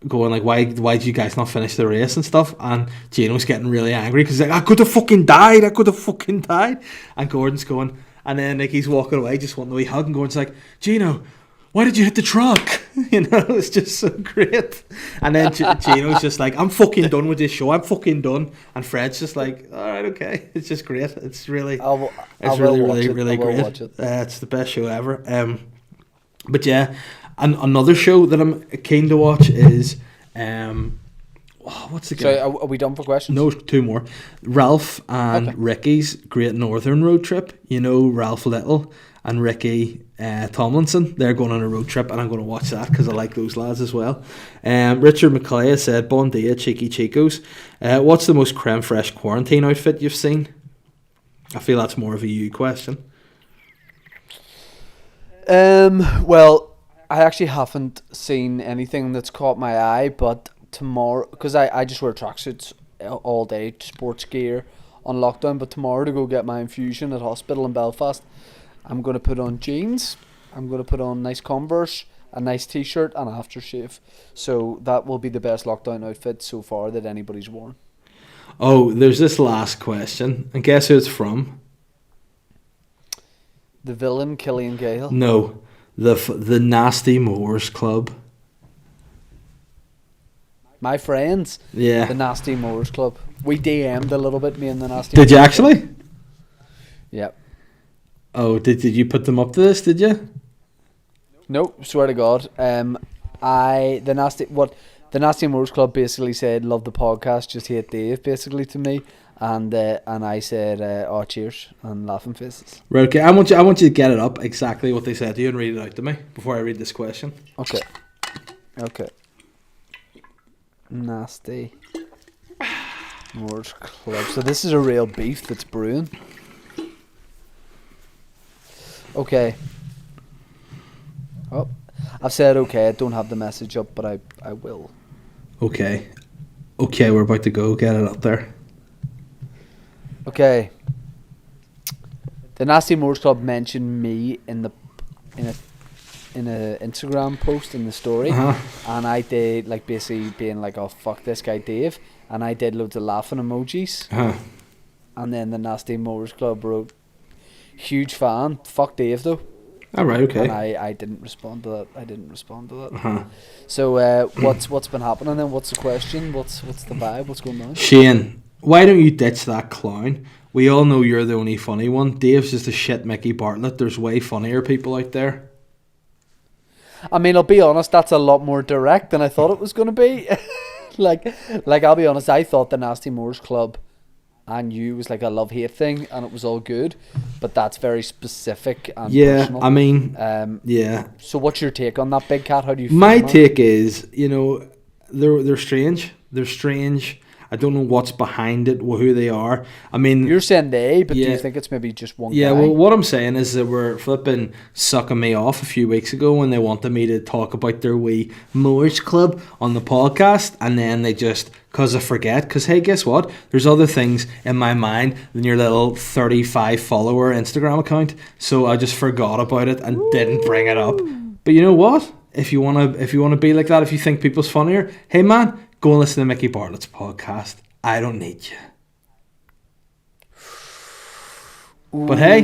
going like, why did you guys not finish the race and stuff? And Gino's getting really angry because he's like, I could have fucking died, and Gordon's going, and then like he's walking away just wanting a wee hug, and Gordon's like, Gino, why did you hit the truck? You know, it's just so great. And then Gino's just like, I'm fucking done with this show, I'm fucking done. And Fred's just like, alright, okay. It's just great. It's really really great. It's the best show ever. But yeah, and another show that I'm keen to watch is what's the game? So are we done for questions? No, two more. Ralph and Ricky's Great Northern Road Trip. You know, Ralph Little and Ricky Tomlinson, they're going on a road trip, and I'm going to watch that because I like those lads as well. Richard McClay said, Bon dia, cheeky chicos. What's the most creme fraiche quarantine outfit you've seen? I feel that's more of a you question. Well, I actually haven't seen anything that's caught my eye, but tomorrow, because I just wear tracksuits all day, sports gear on lockdown, but tomorrow to go get my infusion at hospital in Belfast, I'm going to put on jeans, I'm going to put on nice Converse, a nice t-shirt and aftershave. So that will be the best lockdown outfit so far that anybody's worn. Oh, there's this last question, and guess who it's from? The villain, Killian Gale? No, the Nasty Moors Club. My friends? Yeah. The Nasty Moors Club. We DM'd a little bit, me and the Nasty Did Moors you actually? Club. Yep. Oh, did you put them up to this, did you? Nope, swear to God. The Nasty Moors Club basically said, love the podcast, just hate Dave, basically, to me. And I said, oh, cheers, and laughing faces. Right, okay, I want you to get it up, exactly what they said to you, and read it out to me before I read this question. Okay. Nasty Moors Club. So this is a real beef that's brewing. Okay. Oh, I've said okay. I don't have the message up, but I will. Okay, we're about to go. Get it up there. Okay. The Nasty Moors Club mentioned me in a Instagram post in the story, and I did like basically being like, oh fuck this guy Dave, and I did loads of laughing emojis, and then the Nasty Moors Club wrote, huge fan, fuck Dave though. All right, okay. And I didn't respond to that. So what's been happening then? What's the question? What's the vibe? What's going on? Shane, why don't you ditch that clown? We all know you're the only funny one. Dave's just a shit Mickey Bartlett. There's way funnier people out there. I mean, I'll be honest, that's a lot more direct than I thought it was going to be. like I'll be honest, I thought the Nasty Moors Club and you was like a love-hate thing, and it was all good, but that's very specific and personal. I mean, So what's your take on that, Big Cat? How do you feel? My take is, they're strange. They're strange. I don't know what's behind it, who they are. I mean, you're saying they, but do you think it's maybe just one guy? Yeah, well, what I'm saying is that we're flipping sucking me off a few weeks ago when they wanted me to talk about their wee Moors Club on the podcast, and then they just, because I forget, because hey, guess what? There's other things in my mind than your little 35 follower Instagram account, so I just forgot about it and didn't bring it up. But you know what? If you wanna be like that, if you think people's funnier, hey man, go and listen to Mickey Bartlett's podcast. I don't need you. But hey,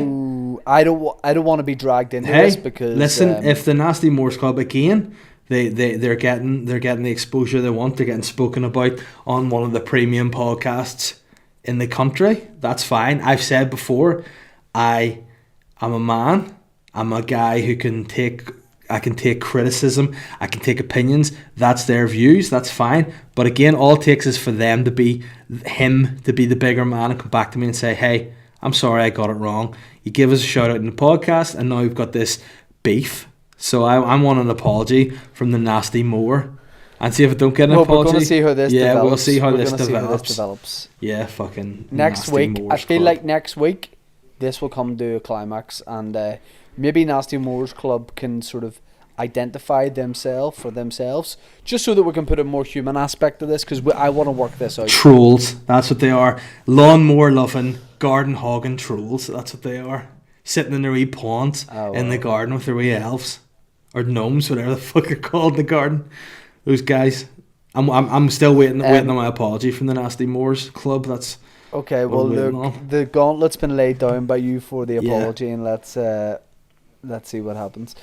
I don't want to be dragged into this because listen, if the Nasty Moors Club again, they're getting the exposure they want. They're getting spoken about on one of the premium podcasts in the country. That's fine. I've said before, I'm a man. I'm a guy who I can take criticism, I can take opinions, that's their views, that's fine. But again, all it takes is for them to be the bigger man and come back to me and say, hey, I'm sorry I got it wrong. You give us a shout out in the podcast and now we've got this beef. So I want an apology from the Nasty Moor. And see if I don't get an apology. We're going to see how this develops. Yeah, we'll see how this develops. Yeah, fucking next week, I feel like next week this will come to a climax, and maybe Nasty Moors Club can sort of identify themselves, just so that we can put a more human aspect to this, because I want to work this out. Trolls, that's what they are. Lawnmower loving, garden hogging trolls, that's what they are. Sitting in their wee ponds in the garden with their wee elves. Or gnomes, whatever the fuck they're called in the garden. Those guys. I'm still waiting on my apology from the Nasty Moors Club. That's okay. Well, look, the gauntlet's been laid down by you for the apology, and let's see what happens.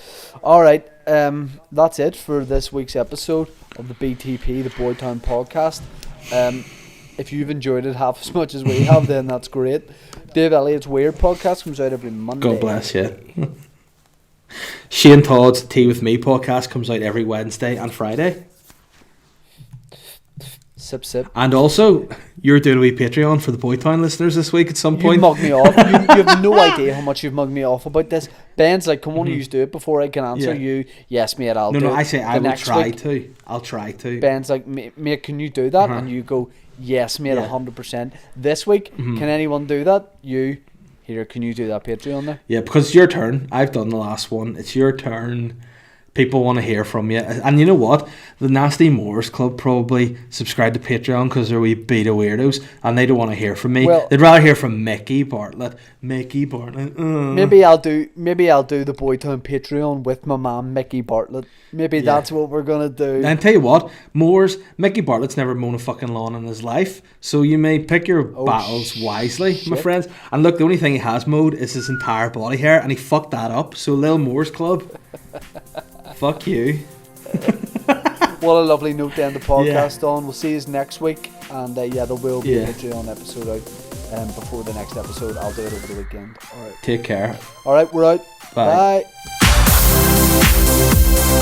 All right, that's it for this week's episode of the BTP, the Boytown Podcast. If you've enjoyed it half as much as we have, then that's great. Dave Elliott's Weird Podcast comes out every Monday. God bless you. Shane Todd's Tea With Me podcast comes out every Wednesday and Friday. Sip, sip. And also, you're doing a wee Patreon for the Boytown listeners this week at some point. You mugged me off. You have no idea how much you've mugged me off about this. Ben's like, come on, you do it before I can answer you. Yes, mate, I'll do it. No, I say I will try to. I'll try to. Ben's like, mate, can you do that? And you go, yes, mate, 100%. This week, can anyone do that? Here, can you do that Patreon there? Yeah, because it's your turn. I've done the last one. It's your turn. People want to hear from you. And you know what? The Nasty Moors Club probably subscribe to Patreon because they're wee beta weirdos and they don't want to hear from me. Well, they'd rather hear from Mickey Bartlett. Maybe I'll do the Boytown Patreon with my man Mickey Bartlett. Maybe that's what we're going to do. And tell you what, Mickey Bartlett's never mown a fucking lawn in his life. So you may pick your battles wisely, my friends. And look, the only thing he has mowed is his entire body hair and he fucked that up. So Lil Moors Club... Fuck you. What a lovely note to end the podcast on. We'll see you next week. And there will be a Patreon episode out before the next episode. I'll do it over the weekend. All right. Take care. All right, we're out. Bye. Bye.